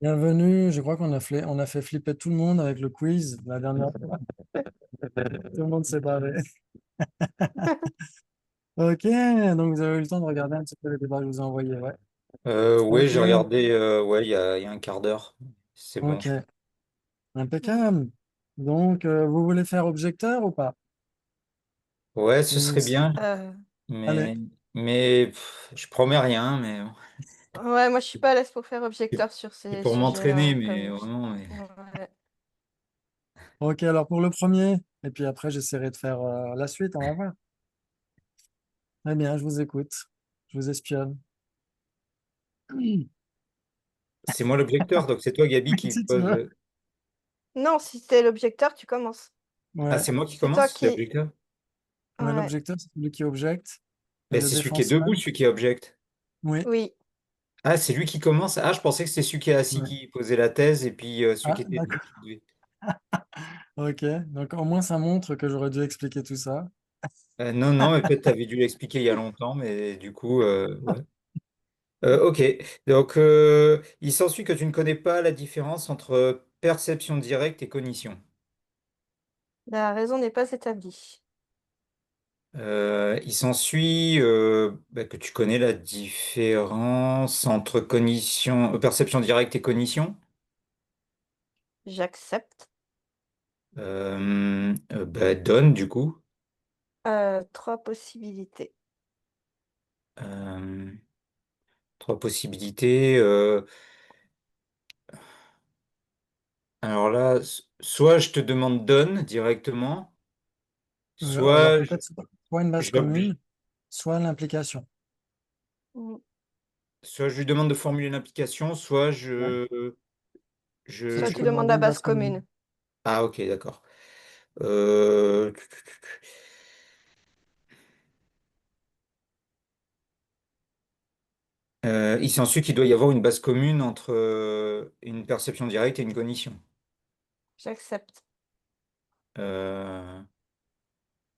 Bienvenue, je crois on a fait flipper tout le monde avec le quiz la dernière fois. Tout le monde s'est barré. Ok, donc vous avez eu le temps de regarder un petit peu les débats que je vous ai envoyés, ouais. Ouais, Ok, j'ai regardé ouais, il y a un quart d'heure. C'est bon. ok, impeccable. Donc, vous voulez faire objecteur ou pas? Ouais, ce Ou serait s- bien, Allez, mais je promets rien, mais ok. Ouais, moi je suis pas à l'aise pour faire c'est objecteur sur c'est ces pour sujets-là, m'entraîner, hein, mais vraiment. Ouais. Ok, alors pour le premier, et puis après j'essaierai de faire la suite, on va voir. Eh bien, je vous écoute, je vous espionne. C'est moi l'objecteur, donc c'est toi, Gabi, qui Si tu pose. veux. Non, si t'es l'objecteur, tu commences. Ah, Ouais, c'est moi qui C'est toi commence, qui. l'objecteur? ouais, Ouais. l'objecteur, c'est celui qui objecte, et Ben, le c'est celui qui est défenseur, debout, celui qui est object. oui. Oui. Ah, c'est lui qui commence. Ah, je pensais que c'était celui qui est assis Ouais. qui posait la thèse, et puis celui Ah, qui était debout d'accord. qui devait. Ok, donc au moins ça montre que j'aurais dû expliquer tout ça. Non, non, mais peut-être t'avais dû l'expliquer il y a longtemps, mais du coup, ouais. Ok, donc il s'ensuit que tu ne connais pas la différence entre perception directe et cognition. La raison n'est pas établie. Il s'ensuit bah, que tu connais la différence entre perception directe et cognition. J'accepte. Bah, donne du coup. Trois possibilités. Euh, Trois possibilités. Alors là, soit je te demande donne directement, Alors soit peut-être soit une base commune, j'oblige. soit l'implication. Mm. Soit je lui demande de formuler une application, soit Ouais. Si Soit je je... tu peux demandes demander la une base base commune. commune. Ah, ok, d'accord. Euh, il s'ensuit qu'il doit y avoir une base commune entre une perception directe et une cognition. J'accepte. Euh,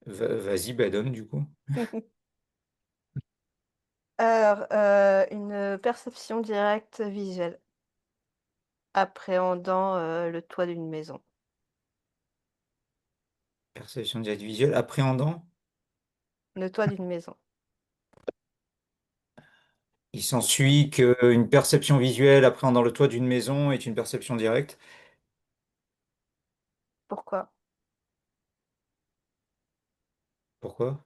Vas-y, bah donne du coup. Alors, une perception directe visuelle, appréhendant le toit d'une maison. Perception directe visuelle, appréhendant. Le toit d'une maison. Il s'ensuit qu'une perception visuelle appréhendant le toit d'une maison est une perception directe. Pourquoi? Pourquoi?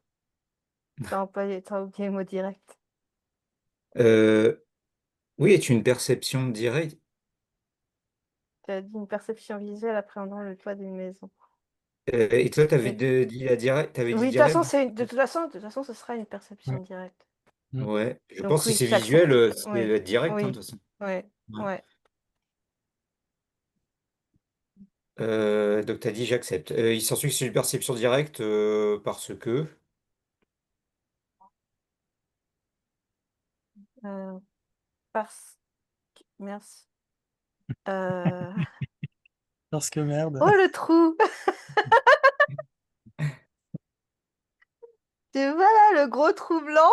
T'as oublié le mot direct. Euh, oui, est une perception directe. Tu as dit une perception visuelle appréhendant le toit d'une maison. Et toi, Mais dit la direct, t'avais dit oui, de toute façon, direct? de toute façon, ce sera une Ouais. perception directe. Mm. Ouais, je pense Donc que si oui, c'est visuel, j'accepte. c'est Oui, direct, hein, de oui, toute façon. ouais, Ouais. ouais. Donc, tu as dit j'accepte. Il s'ensuit que c'est une perception directe parce que. Euh, parce que... Merci. Euh, Parce que merde. Oh, le trou! Et voilà le gros trou blanc!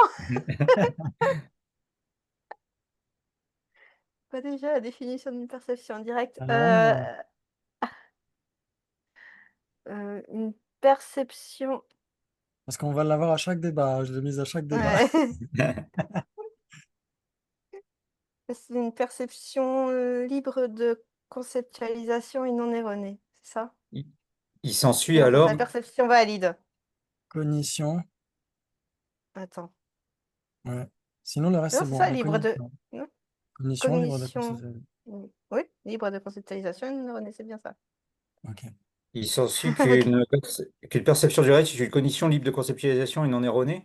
Pas déjà la définition d'une perception directe. Ah, Une perception... parce qu'on va l'avoir à chaque débat. Je l'ai mise à chaque débat. Ouais. C'est une perception libre de conceptualisation et non erronée, c'est ça? Il, il s'ensuit Non, alors. la perception valide. Cognition. Attends. Ouais. Sinon, le reste, Non, c'est c'est bon. ça, Donc, libre de... Non, cognition, libre de cognition. conceptualisation. Oui, libre de conceptualisation et non erronée, c'est bien ça. Ok. Il s'ensuit Ok, qu'une perception directe est une cognition libre de conceptualisation et non erronée.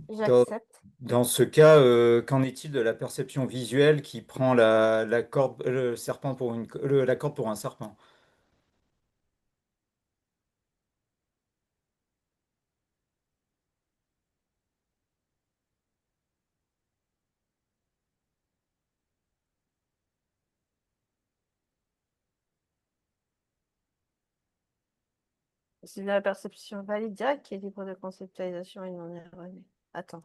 Dans, j'accepte. dans ce cas, qu'en est-il de la perception visuelle qui prend la corde, le serpent pour la corde pour un serpent? C'est la perception valide directe qui est libre de conceptualisation et non erronée. Attends.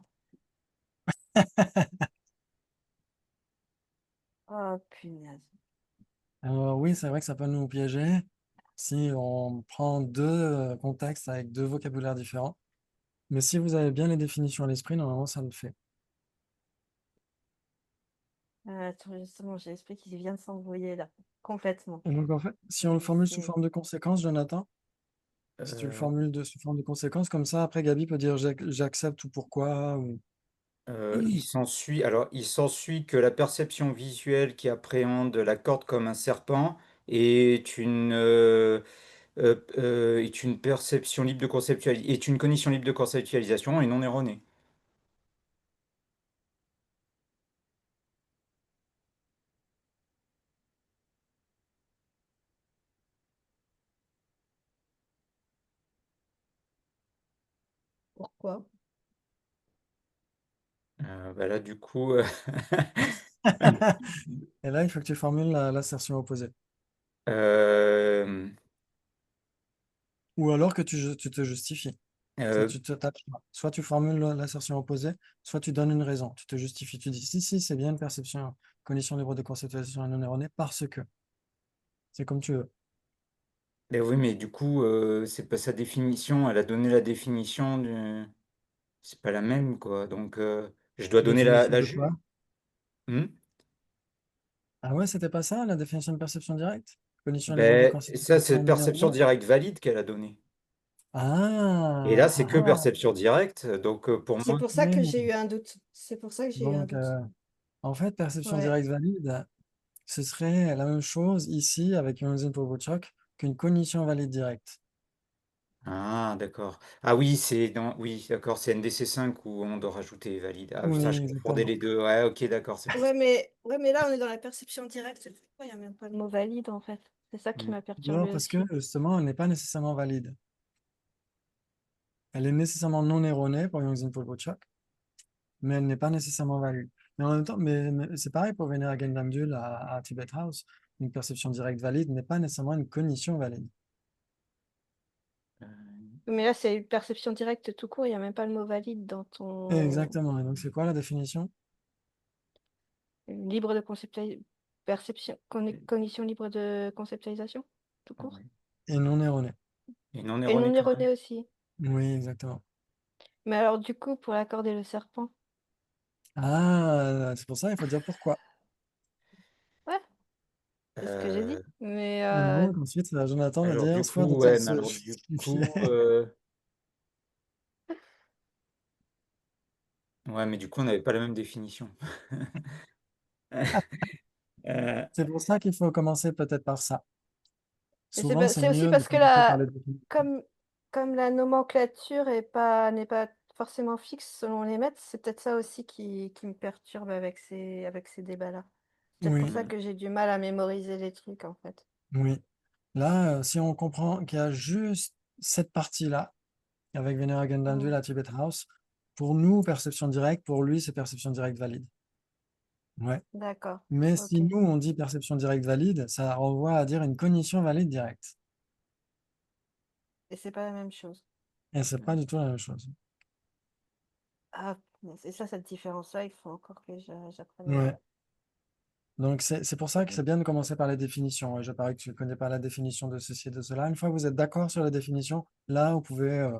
Oh, punaise. Oui, c'est vrai que ça peut nous piéger si on prend deux contextes avec deux vocabulaires différents. Mais si vous avez bien les définitions à l'esprit, normalement, ça le fait. Attends, justement, j'ai l'esprit qui vient de s'embrouiller là, complètement. Et donc, en fait, si on le formule sous C'est- forme de conséquence, Jonathan, si tu le Euh, formules sous forme de conséquence, comme ça, après, Gabi peut dire j'accepte ou pourquoi. Ou... il s'ensuit que la perception visuelle qui appréhende la corde comme un serpent est une perception libre de est une cognition libre de conceptualisation et non erronée. Pourquoi? Bah là, du coup, Et là, il faut que tu formules l'assertion opposée. euh, Ou alors que tu te justifies. Ça, euh, tu te tapes. Soit tu formules l'assertion opposée, soit tu donnes une raison. Tu te justifies. Tu dis si, c'est bien une perception, condition libre de conceptualisation et non erronée, parce que. C'est comme tu veux. ben oui, mais du coup, c'est pas sa définition. Elle a donné la définition du. C'est pas la même, quoi. Donc, je dois donner Définition la de quoi? Hmm. Ah ouais, c'était pas ça, la définition de perception directe? Condition libre de Ben, ça, c'est conceptualisation et non perception erronée? directe valide qu'elle a donnée. Et là, Ah, c'est ah, que ah. perception directe. Donc, pour C'est moi, pour ça que Oui. j'ai eu un doute. C'est pour ça que j'ai eu un Donc, doute. en fait, perception Ouais, directe valide, ce serait la même chose ici avec Young's Choc qu'une cognition valide directe. ah, d'accord. Ah oui, oui, d'accord, c'est NDC5 où on doit rajouter valide. Ah putain, Oui, je confondais exactement. les deux. Ouais, ok, d'accord, c'est pour ça. ouais, mais là, on est dans la perception directe. C'est pourquoi il n'y a même pas le mot valide, en fait. C'est ça qui Hmm. m'a Non, perturbée parce que aussi. justement, elle n'est pas nécessairement valide. Elle est nécessairement non erronée pour Young's Choc, mais elle n'est pas nécessairement valide. Mais en même temps, mais c'est pareil pour Venera Gendamdul à Tibet House. Une perception directe valide n'est pas nécessairement une cognition valide. Euh, Mais là, c'est une perception directe tout court. Il n'y a même pas le mot valide dans ton Exactement. Et donc, c'est quoi la définition? libre de perception, cognition libre de conceptualisation, tout ah court. ouais. Et non erronée. Et non Et erroné non quand même. erroné aussi. Oui, exactement. Mais alors, du coup, pour l'accorder le serpent, Ah, c'est pour ça, il faut dire pourquoi. ouais, c'est ce que j'ai Euh, dit. Mais Et donc, ensuite, Jonathan va alors dire, du soit coup, doit-elle ouais, mais se alors du justifier? coup, ouais, mais du coup, on n'avait pas la même définition. Euh, C'est pour ça qu'il faut commencer peut-être par ça. mais Souvent, c'est c'est aussi mieux de parce que commencer par les définitions. comme, comme la nomenclature n'est pas forcément fixe selon les maîtres, c'est peut-être ça aussi qui me perturbe avec ces débats-là. C'est peut-être pour Oui, ça que j'ai du mal à mémoriser les trucs, en fait. oui. Là, si on comprend qu'il y a juste cette partie-là, avec Venera Gendandul Mm. à Tibet House, pour nous, perception directe, pour lui, c'est perception directe valide. Ouais. D'accord. Mais si Ok. nous, on dit perception directe valide, ça renvoie à dire une cognition valide directe. Et c'est pas la même chose. Et c'est pas du tout la même chose. Ah, c'est ça, cette différence-là, il faut encore que j'apprenne Ouais. à... Donc, c'est pour ça que c'est bien de commencer par les définitions. Ouais, je parie que tu ne connais pas la définition de ceci et de cela. Une fois que vous êtes d'accord sur la définition, là, vous pouvez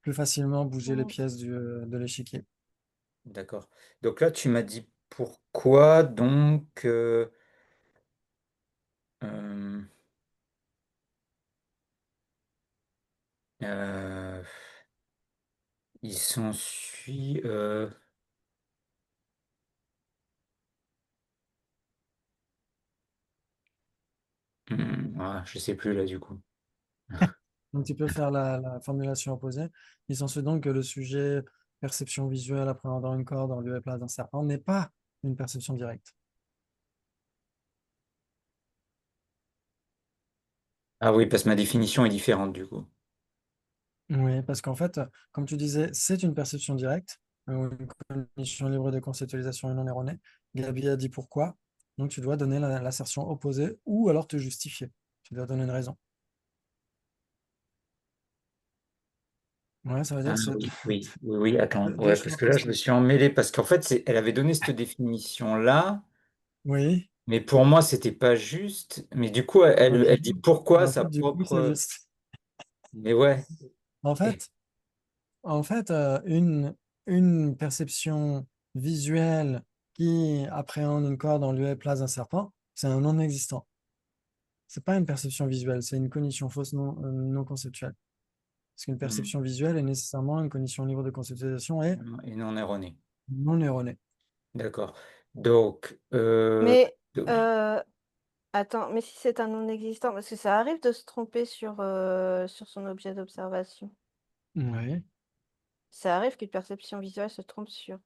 plus facilement bouger les Mm. pièces de l'échiquier. d'accord. Donc là, tu m'as dit pourquoi, donc, euh, euh, il s'ensuit. Je sais plus là, du coup. Donc, tu peux faire la formulation opposée. Il s'ensuit donc que le sujet perception visuelle appréhendant une corde en lieu et place d'un serpent n'est pas une perception directe. Ah oui, parce que ma définition est différente, du coup. Oui, parce qu'en fait, comme tu disais, c'est une perception directe, une cognition libre de conceptualisation et non erronée. Gabi a dit pourquoi. Donc, tu dois donner l'assertion opposée ou alors te justifier. Tu dois donner une raison. Ouais, ça veut Ah dire c'est oui, oui, oui, oui, attends, deux ouais, parce choix que là, je me possibles. suis emmêlé, parce qu'en fait, elle avait donné cette définition-là, Oui, Mais pour moi, c'était pas juste. Mais du coup, Ok. elle dit pourquoi En sa fait, du coup, c'est propre. juste. Mais ouais. En fait, en fait, une perception visuelle qui appréhende une corde en lieu et place d'un serpent, c'est un non existant. C'est pas une perception visuelle, c'est une cognition fausse non conceptuelle. Parce qu'une Hmm. perception visuelle est nécessairement une cognition libre de conceptualisation et Et non erroné. non erronée. D'accord. Donc, Mais donc, euh, attends, mais si c'est un non-existant, parce que ça arrive de se tromper sur son objet d'observation. Oui, Ça arrive qu'une perception visuelle se trompe sur.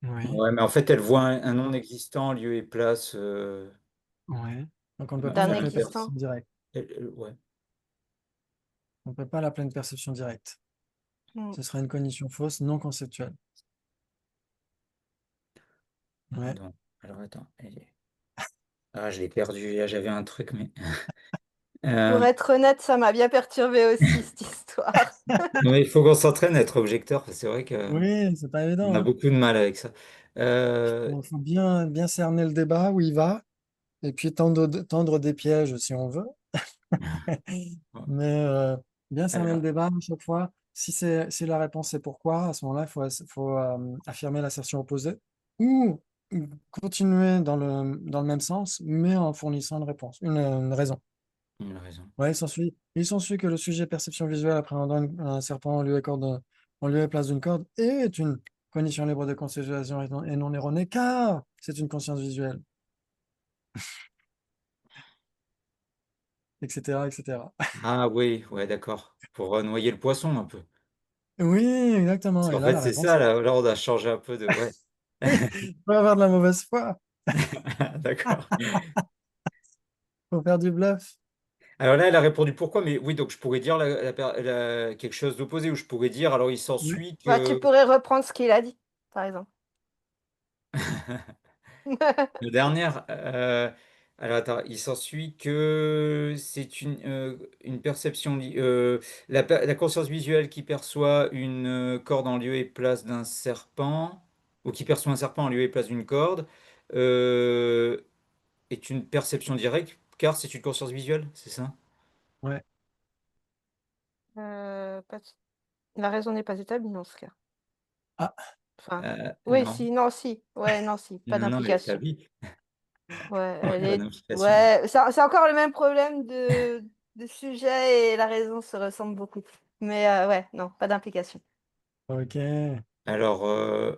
oui, ouais, mais en fait, elle voit un non-existant, lieu et place. oui. Donc on ne peut pas D'un l'appeler existant. perception directe. Ouais. On ne peut pas l'appeler une perception directe. Hmm. Ce serait une cognition fausse non conceptuelle. Ouais. Donc, alors attends. Ah, je l'ai perdu. Là, j'avais un truc, mais. Pour Euh, être honnête, ça m'a bien perturbé aussi, cette histoire. mais il faut qu'on s'entraîne à être objecteur. C'est vrai que Oui, c'est pas on évident, a hein. beaucoup de mal avec ça. Euh, Il faut bien cerner le débat où il va, et puis tendre des pièges si on veut. Mais bien cerner le alors, débat à chaque fois. Si la réponse est pourquoi, à ce moment-là, il faut affirmer l'assertion opposée ou continuer dans le même sens, mais en fournissant une réponse, une raison. il a raison. Ouais, il s'ensuit que le sujet perception visuelle appréhendant un serpent en lieu et place d'une corde est une condition libre de conceptualisation et non erronée, car c'est une conscience visuelle, etc., etc. Ah oui, ouais, d'accord. Pour noyer le poisson un peu. Oui, exactement. Et En là, fait, la c'est réponse ça, est là, on a changé un peu de. Ouais. oui, faut avoir de la mauvaise foi, D'accord. faut faire du bluff. Alors là, elle a répondu pourquoi, mais oui, donc je pourrais dire quelque chose d'opposé, ou je pourrais dire, alors il Oui. s'ensuit Bah, tu que. pourrais reprendre ce qu'il a dit, par exemple. La dernière, alors attends, il s'ensuit que c'est une perception, la conscience visuelle qui perçoit une corde en lieu et place d'un serpent, ou qui perçoit un serpent en lieu et place d'une corde, euh, est une perception directe, car c'est une conscience visuelle, c'est ça? Ouais. Pas de- La raison n'est pas établie dans ce cas. Ah, Enfin, oui, Non, si, non, si. Ouais, non, si, pas non, non, elle est d'implication. établie. Ouais, Ouais, elle bonne est. implication. Ouais, c'est encore le même problème de sujet et la raison se ressemble beaucoup. Mais ouais, non, pas d'implication. ok. Alors, euh,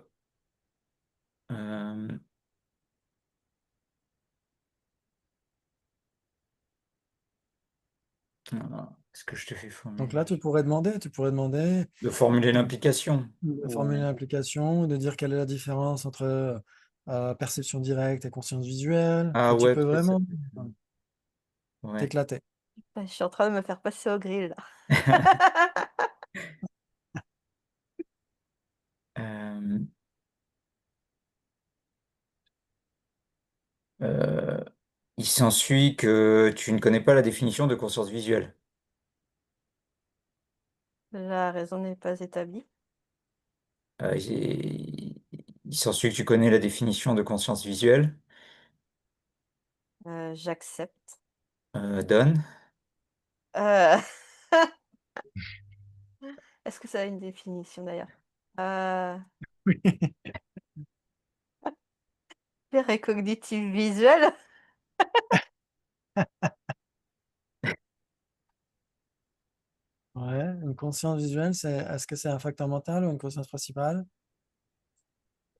est-ce que je te fais Donc formuler? là, tu pourrais demander De formuler l'implication. de formuler Ou... l'implication, de dire quelle est la différence entre perception directe et conscience visuelle. Ah Et tu ouais, peux peut-être ça. vraiment Ouais. t'éclater. Ouais, je suis en train de me faire passer au grill, là. Euh, euh, il s'ensuit que tu ne connais pas la définition de conscience visuelle. La raison n'est pas établie. Il s'ensuit que tu connais la définition de conscience visuelle. J'accepte. Donne. Euh, Est-ce que ça a une définition d'ailleurs? Euh... Cognitive visuelle? Ouais, une conscience visuelle, est-ce que c'est un facteur mental ou une conscience principale?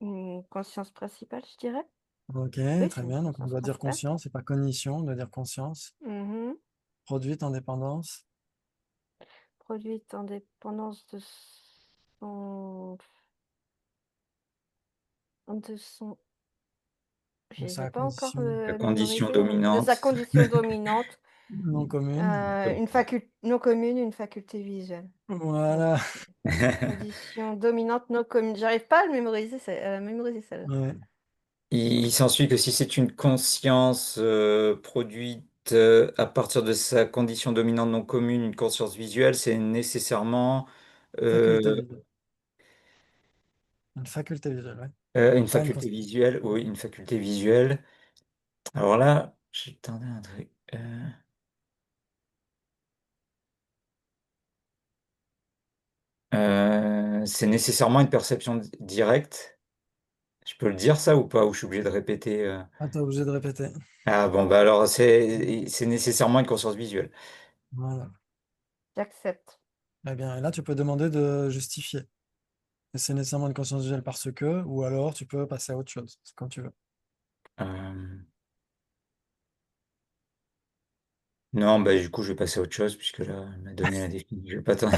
Une conscience principale, je dirais. Ok, Oui, très c'est une bien. Donc on conscience doit dire principale. conscience, c'est pas cognition, on doit dire conscience. Mhm. Produite en dépendance Produite en dépendance son... de son... de J'ai sa pas encore condition La condition mémorisé. De sa dominante. condition dominante. non commune. Une faculté non commune, une faculté visuelle. Ok. Voilà. Condition dominante non commune. J'arrive pas à le mémoriser, à la mémoriser celle-là. Ouais, Il s'ensuit que si c'est une conscience produite à partir de sa condition dominante non commune, une conscience visuelle, c'est nécessairement faculté euh, visuelle. Une faculté visuelle, ouais. une Pas une faculté conscience. visuelle, oui, une faculté visuelle. Alors là, j'attendais un truc. C'est nécessairement une perception directe. Je peux le dire ça ou pas? Ou je suis obligé de répéter? Ah, t'es obligé de répéter. Ah bon, bah alors c'est nécessairement une conscience visuelle. Voilà. J'accepte. Eh bien, et là, tu peux demander de justifier. Et c'est nécessairement une conscience visuelle parce que, ou alors tu peux passer à autre chose. C'est comme tu veux. Euh, Non, bah du coup, je vais passer à autre chose puisque là, elle m'a donné la définition. Je vais pas attendre.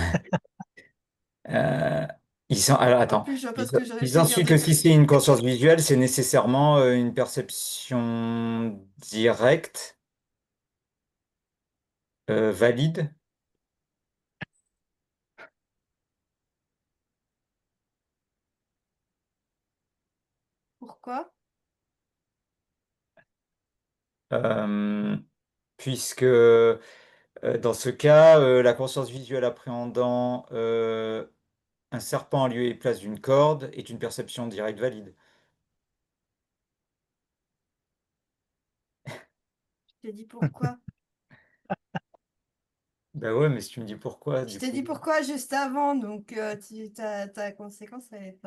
Euh, alors, En attends. plus, je vois pas Il, ce que j'aurais il pu dire s'ensuit de que si plus. c'est une conscience visuelle, c'est nécessairement une perception directe, valide. Pourquoi? euh, puisque dans ce cas, la conscience visuelle appréhendant un serpent en lieu et place d'une corde est une perception directe valide. Je t'ai dit pourquoi. Ben ouais, mais si tu me dis pourquoi, Je du t'ai coup. dit pourquoi juste avant, donc ta conséquence, elle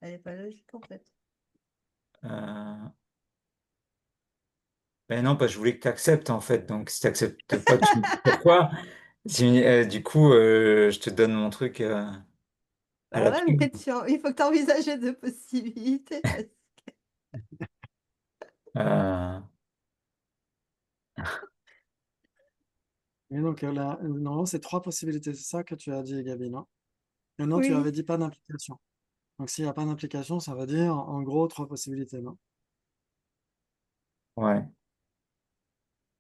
est pas logique en fait. euh, Ben non, parce que je voulais que tu acceptes en fait. Donc si tu n'acceptes pas, tu me dis pourquoi. Du coup, je te donne mon truc à Alors là, l'absolu. mais il faut que tu envisages de possibilités. Euh, Et donc, là, normalement, c'est trois possibilités. C'est ça que tu as dit, Gabi, non? Et non, tu avais Oui, dit pas d'implication. Donc, s'il n'y a pas d'implication, ça veut dire, en gros, trois possibilités, non? ouais.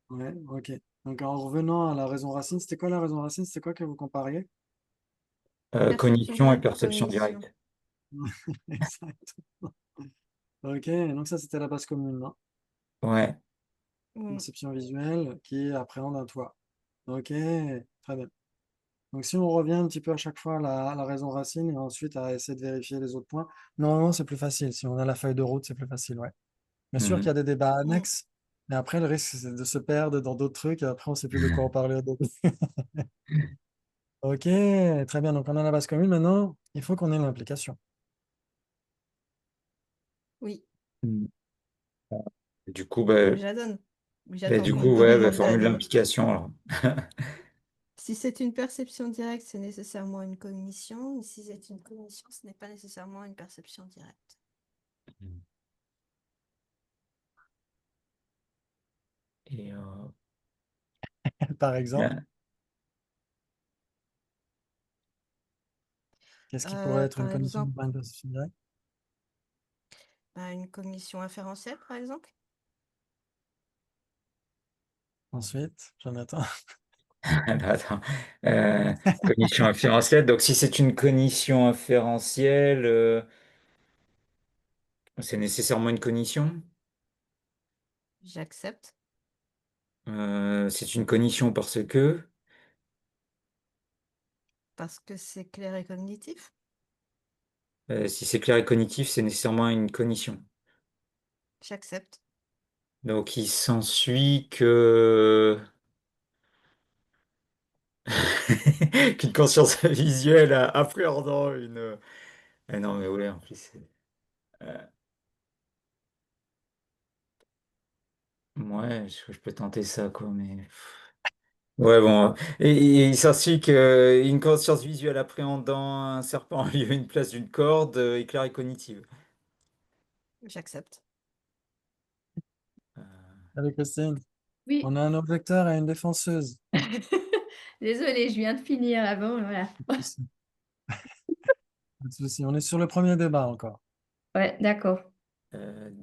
Ouais, ok. Donc, en revenant à la raison racine, c'était quoi la raison racine? C'était quoi que vous compariez? perception Cognition et directe ou perception cognition. directe. Exact. Ok, donc ça, c'était la base commune, non? Ouais. Mm. Perception visuelle qui appréhende un toit. Ok, très bien. Donc, si on revient un petit peu à chaque fois à la raison racine et ensuite à essayer de vérifier les autres points, normalement, c'est plus facile. Si on a la feuille de route, c'est plus facile, ouais. Bien sûr qu'il y Mhm. a des débats Mm. annexes, mais après, le risque, c'est de se perdre dans d'autres trucs et après, on ne sait plus de quoi en parler au début. Ok, très bien. Donc, on a la base commune. Maintenant, il faut qu'on ait l'implication. Oui, Mhm. Du coup, faut que je la donne. J'attends du qu'on coup, me ouais, demande de la formule donner. l'implication alors. Si c'est une perception directe, c'est nécessairement une cognition. Et si c'est une cognition, ce n'est pas nécessairement une perception directe. Et Par exemple, là, qu'est-ce qui pourrait être une Par condition exemple, pour une perception directe? une cognition inférentielle, par exemple. Ensuite, Jonathan. attends. Euh, Cognition inférentielle. Donc, si c'est une cognition inférentielle, c'est nécessairement une cognition. J'accepte C'est une cognition parce que, parce que c'est clair et cognitif. si c'est clair et cognitif, c'est nécessairement une cognition. J'accepte Donc, il s'ensuit que qu'une conscience visuelle appréhendant une. Ah non, mais ouais, en plus. Euh, ouais, je peux tenter ça, quoi, mais. Ouais, bon. Et il s'ensuit qu'une conscience visuelle appréhendant un serpent en lieu et une place d'une corde est claire et cognitive. j'accepte. Euh, Allez, Christine, Oui, on a un objecteur et une défenseuse. désolée, je viens de finir avant, voilà. Pas de souci. Pas de souci. On est sur le premier débat encore. Ouais, d'accord.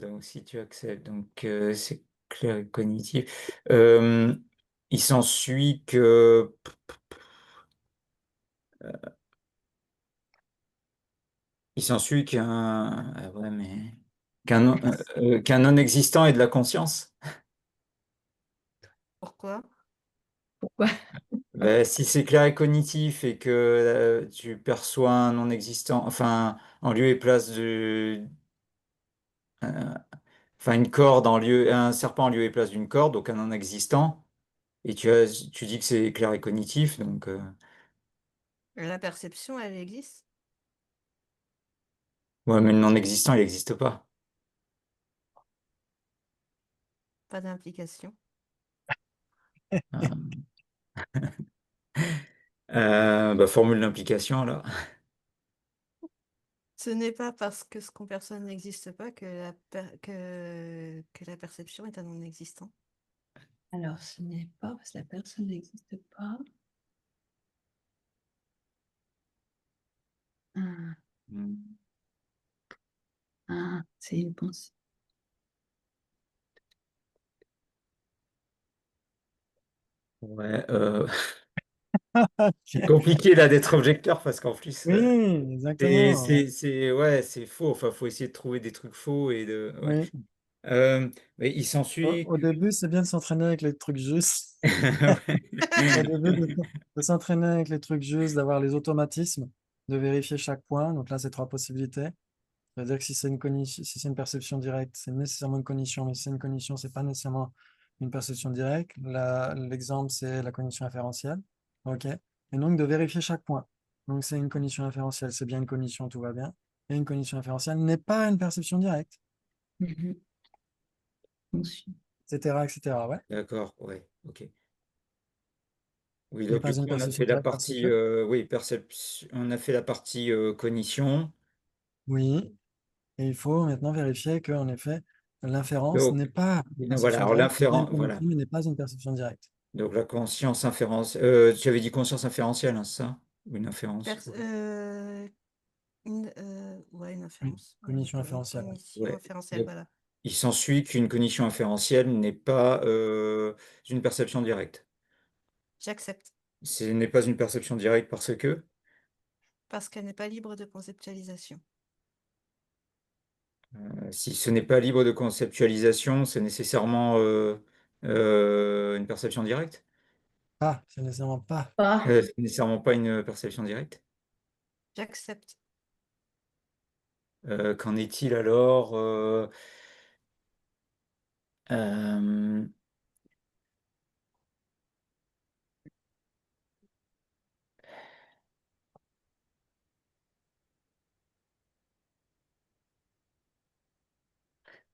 donc, si tu acceptes, donc c'est clair et cognitif. Il s'ensuit que. Il s'ensuit qu'un. Ah ouais, mais. Qu'un non-existant ait de la conscience. Pourquoi? Pourquoi? Ben, si c'est clair et cognitif et que tu perçois un non-existant, enfin, en lieu et place de. enfin un serpent en lieu et place d'une corde, donc un non existant. Et tu dis que c'est clair et cognitif, donc La perception, elle existe. ouais, mais le non existant, il n'existe pas. Pas d'implication. Euh, bah, formule d'implication là. Ce n'est pas parce que ce qu'on perçoit n'existe pas que que la perception est un non-existant. Alors, ce n'est pas parce que la personne n'existe pas. Ah, c'est une pensée. Ouais, c'est Ok. compliqué là d'être objecteur parce qu'en plus, Oui, exactement. Ouais. ouais, c'est faux. Enfin, faut essayer de trouver des trucs faux et de. Ouais. Oui. Mais il s'ensuit. Au début, c'est bien de s'entraîner avec les trucs justes. Au Ouais. début, de s'entraîner avec les trucs justes, d'avoir les automatismes, de vérifier chaque point. Donc là, c'est trois possibilités. C'est-à-dire que si c'est une si c'est une perception directe, c'est nécessairement une cognition, mais si c'est une cognition, c'est pas nécessairement une perception directe. L'exemple, c'est la cognition inférentielle. OK? Et donc, de vérifier chaque point. Donc, c'est une cognition inférentielle, c'est bien une cognition, tout va bien. Et une cognition inférentielle n'est pas une perception directe, Mhm. Conscient. etc., etc. Ouais. D'accord, ouais, ok. Oui, N'est donc du pas coup, une on a perception fait la directe parce partie, que, oui, on a fait la partie cognition. oui, et il faut maintenant vérifier qu'en effet, l'inférence Donc, n'est pas une voilà, perception alors directe, c'est bien une voilà. cognition, mais n'est pas une perception directe. Donc la conscience inférentielle, tu avais dit conscience inférentielle, hein, c'est ça? Ou une inférence? Pers- ouais, une Oui, inférence. Ouais, cognition d'accord, une inférentielle. cognition Ouais. inférentielle, Donc, voilà. il s'ensuit qu'une cognition inférentielle n'est pas une perception directe. J'accepte, Ce n'est pas une perception directe parce que, parce qu'elle n'est pas libre de conceptualisation. si ce n'est pas libre de conceptualisation, c'est nécessairement une perception directe. Pas, c'est nécessairement pas. Pas. C'est nécessairement pas une perception directe. J'accepte. Qu'en est-il alors euh,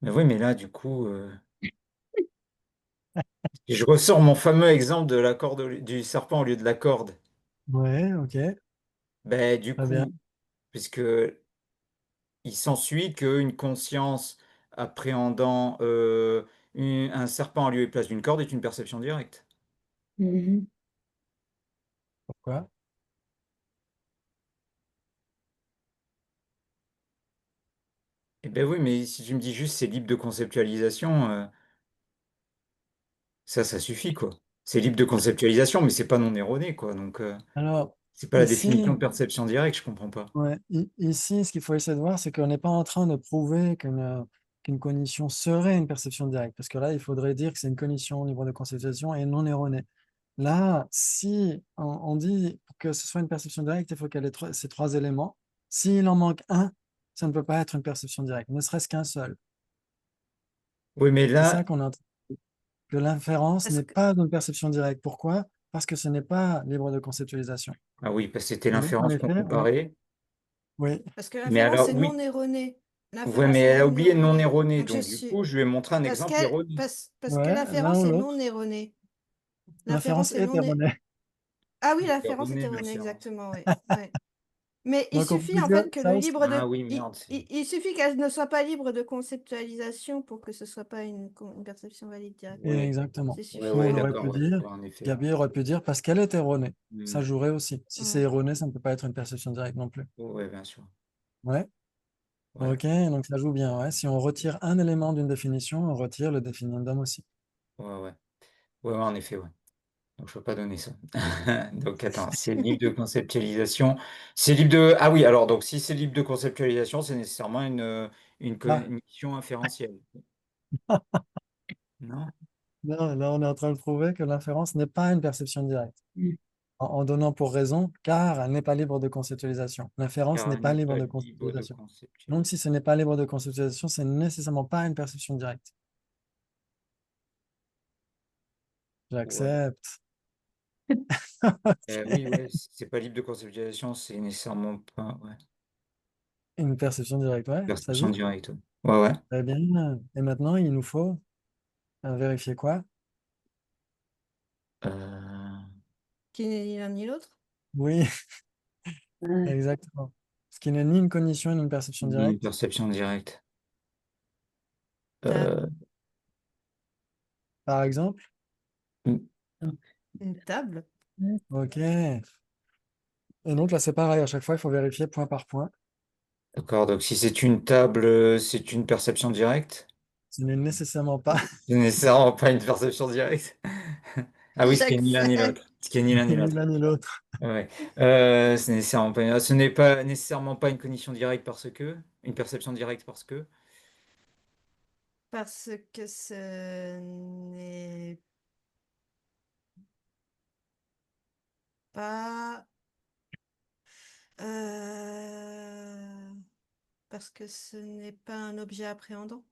Mais oui, mais là, du coup, je ressors mon fameux exemple de la corde, du serpent au lieu de la corde. Ouais, ok, Ben, du très bien. coup, puisque il s'ensuit qu'une conscience appréhendant un serpent en lieu et place d'une corde est une perception directe. Mhm. Pourquoi? Eh ben oui, mais si tu me dis juste c'est libre de conceptualisation, ça suffit, quoi. C'est libre de conceptualisation, mais c'est pas non erroné, quoi. Donc, Alors, c'est pas la définition de ici, perception directe, je comprends pas. ouais, ici, ce qu'il faut essayer de voir, c'est qu'on n'est pas en train de prouver qu'une cognition serait une perception directe, parce que là, il faudrait dire que c'est une cognition au niveau de conceptualisation et non erronée. Là, si on dit pour que ce soit une perception directe, il faut qu'elle ait ces trois éléments. S'il en manque un, ça ne peut pas être une perception directe, ne serait-ce qu'un seul. Oui, mais C'est ça là, qu'on a que l'inférence Parce n'est que, pas une perception directe. Pourquoi? Parce que ce n'est pas libre de conceptualisation. ah oui, parce que c'était Et donc, en l'inférence qu'on effet, comparait. oui, parce que Mais l'inférence alors, est non oui, erronée. ouais, mais L'inférence est elle a non oublié non erronée. erroné. Donc je Donc, du suis. coup, je lui ai montré un exemple erroné. Parce que ouais, l'un l'inférence ou est non l'autre. erronée. L'inférence L'inférence est est non. erronée. Ah oui, C'est l'inférence est erroné, erronée, l'inférence. exactement, oui. Ouais. Mais il Donc, on suffit peut en dire fait que ça le aussi. libre de. Ah oui, merde. Il suffit qu'elle ne soit pas libre de conceptualisation pour que ce soit pas une perception valide directe. Oui, Exactement. C'est ouais, Ou ouais, suffisant. on aurait d'accord, pu ouais, dire, ouais, en effet. Gabi aurait pu dire parce qu'elle est erronée. Ça Hmm. jouerait aussi. Si c'est Mm. erroné, ça ne peut pas être une perception directe non plus. Ouais, bien sûr. Ouais. Ouais, Ok, donc ça joue bien. Ouais. Si on retire un élément d'une définition, on retire le définiendum aussi. ouais, ouais. Ouais, ouais, en effet, ouais. Donc, je peux pas donner ça. Donc, attends, c'est libre de conceptualisation. C'est libre de. Ah oui, alors, donc, si c'est libre de conceptualisation, c'est nécessairement une Là, cognition inférentielle. Non? là, on est en train de prouver que l'inférence n'est pas une perception directe. Mhm. en donnant pour raison, car elle n'est pas libre de conceptualisation. L'inférence car n'est elle pas n'est libre pas de libre de conceptualisation. Donc, conceptualisation. si ce n'est pas libre de conceptualisation, c'est nécessairement pas une perception directe. Ouais. J'accepte. Oui, ouais, si c'est pas libre de conceptualisation, c'est nécessairement pas ouais. Une perception directe, ouais, ça Perception dit. directe. Ouais, ouais. Très bien. Et maintenant, il nous faut vérifier quoi? Euh, Qui n'est ni l'un ni l'autre? Oui, Ah, exactement. Ce qui n'est ni une cognition ni une perception Une directe. perception directe. Table. Euh, Par exemple, Une table? ok. Et donc là, c'est pareil, à chaque fois, il faut vérifier point par point. d'accord, donc si c'est une table, c'est une perception directe. Ce n'est nécessairement pas C'est nécessairement pas une perception directe. Ah oui, ce qui est ni l'un ni J'accepte. l'autre. Ce qui est ni l'un ni ni l'autre. l'un ni l'autre. Ouais. Ce n'est pas nécessairement pas une cognition directe parce que, une perception directe parce que. Parce que ce n'est pas... euh, Parce que ce n'est pas un objet appréhendant.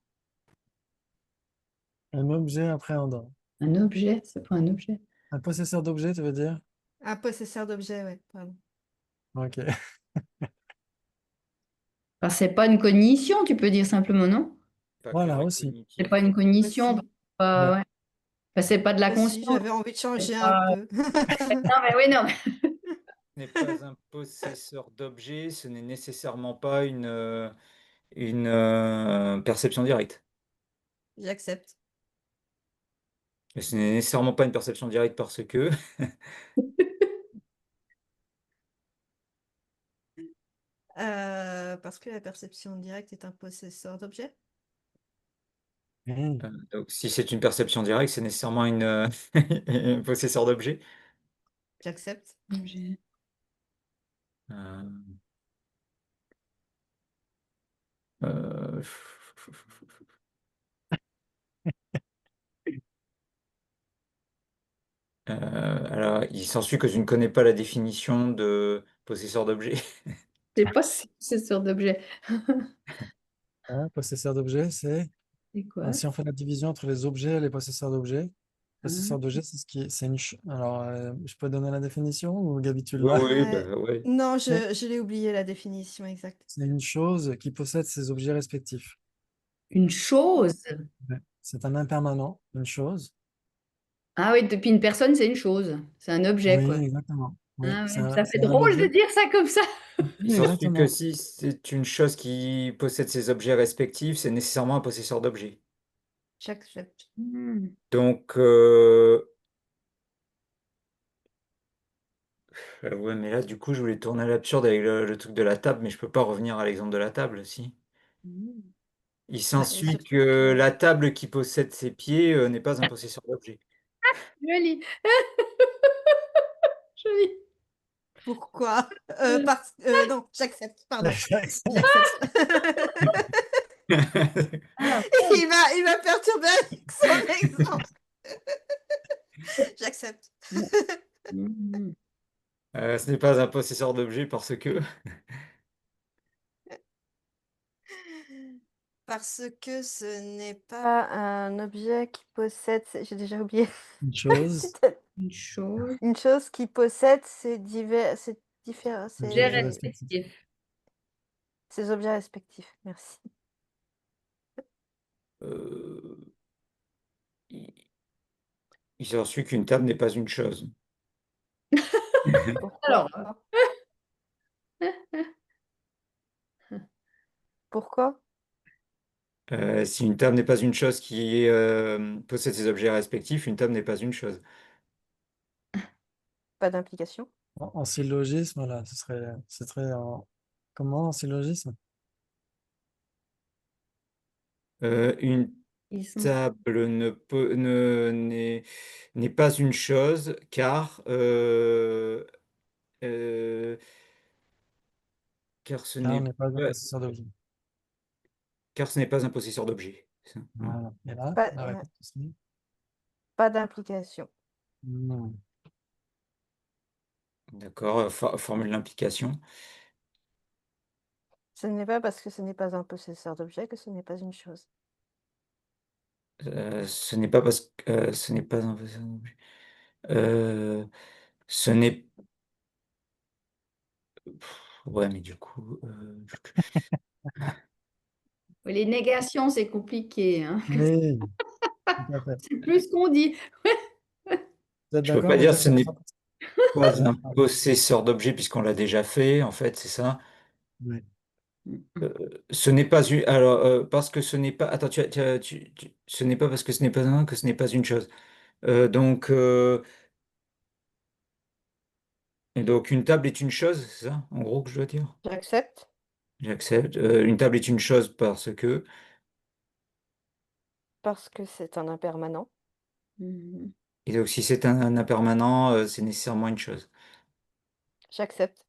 Un objet appréhendant. un objet, c'est pas un objet. Un possesseur d'objet, tu veux dire? Un possesseur d'objet, ouais, pardon. Ok. Enfin, c'est pas une cognition, tu peux dire simplement, non? Pas Voilà, clair et aussi. C'est cognitif. pas une cognition, Aussi, ouais. Ouais. Enfin, c'est pas de la aussi, conscience. j'avais envie de C'est changer un pas... peu. Non, mais oui, non. Ce n'est pas un possesseur d'objet, ce n'est nécessairement pas une perception directe. J'accepte. Et ce n'est nécessairement pas une perception directe parce que. Parce que la perception directe est un possesseur d'objet. Hmm. Donc, si c'est une perception directe, c'est nécessairement un possesseur d'objet. J'accepte. Objet. Euh, euh, alors, il s'ensuit que je ne connais pas la définition de possesseur d'objet. C'est pas si c'est sur d'objet. Un possesseur d'objet, c'est C'est quoi? si on fait la division entre les objets et les possesseurs d'objets. Hein. Possesseur d'objet, c'est c'est Alors, je peux donner la définition ou Gabi, tu Oui, l'as? oui, Ouais. bah, ouais. Non, C'est je l'ai oublié la définition exacte. c'est une chose qui possède ses objets respectifs. Une chose. Ouais. C'est un impermanent, une chose. Ah oui, depuis une personne, c'est une chose. C'est un objet, Oui, quoi. exactement. Oui, Ah ouais, ça fait c'est un drôle de objet. dire ça comme ça. Il Oui, s'ensuit que exactement. si c'est une chose qui possède ses objets respectifs, c'est nécessairement un possesseur d'objet. J'accepte. Hmm. Donc, ouais, mais là, du coup, je voulais tourner à l'absurde avec le truc de la table, mais je peux pas revenir à l'exemple de la table, si. Hmm. Il Bah, et s'ensuit surtout que que... la table qui possède ses pieds n'est pas un possesseur d'objet. Joli. Joli. Pourquoi? Non, j'accepte, pardon. Exactement. J'accepte. Ah, Il m'a perturbé avec son exemple. J'accepte. ouais. Hmm. Ce n'est pas un possesseur d'objet parce que. Parce que ce n'est pas un objet qui possède... J'ai déjà oublié. Une chose, Une chose. Une chose qui possède ces divers... Ces différents... des Objet objets Ces... respectifs. respectif. ces objets respectifs. Merci. euh, il il s'ensuit qu'une table n'est pas une chose. Pourquoi? Alors, Pourquoi? Si une table n'est pas une chose qui possède ses objets respectifs, une table n'est pas une chose. Pas d'implication. En syllogisme, là, ce serait comment en syllogisme? Une ils sont... table n'est pas une chose euh, car ce Car on n'est n'est pas un pas, possesseur d'objet. car ce n'est pas un possesseur d'objet. Ça, voilà. Voilà. Et là, Pas, la réponse aussi. pas d'implication. Non. D'accord. Formule d'implication. Ce n'est pas parce que ce n'est pas un possesseur d'objet que ce n'est pas une chose. Ce n'est pas parce que ce n'est pas un ce n'est ouais, mais du coup, Les négations, c'est compliqué, hein. Oui, tout à fait. C'est plus qu'on dit. Vous êtes je peux d'accord? pas Donc, dire il y a ce ces n'est trois. pas un Pardon. possesseur d'objet puisqu'on l'a déjà fait, en fait, c'est ça. Oui. Ce n'est pas une. Alors, parce que ce n'est pas. Attends, ce n'est pas parce que ce n'est pas un que ce n'est pas une chose. Donc, et donc, une table est une chose, c'est ça, en gros, que je dois dire? J'accepte J'accepte. Une table est une chose parce que. parce que c'est un impermanent. Mhm. Et donc, si c'est un impermanent, c'est nécessairement une chose. J'accepte.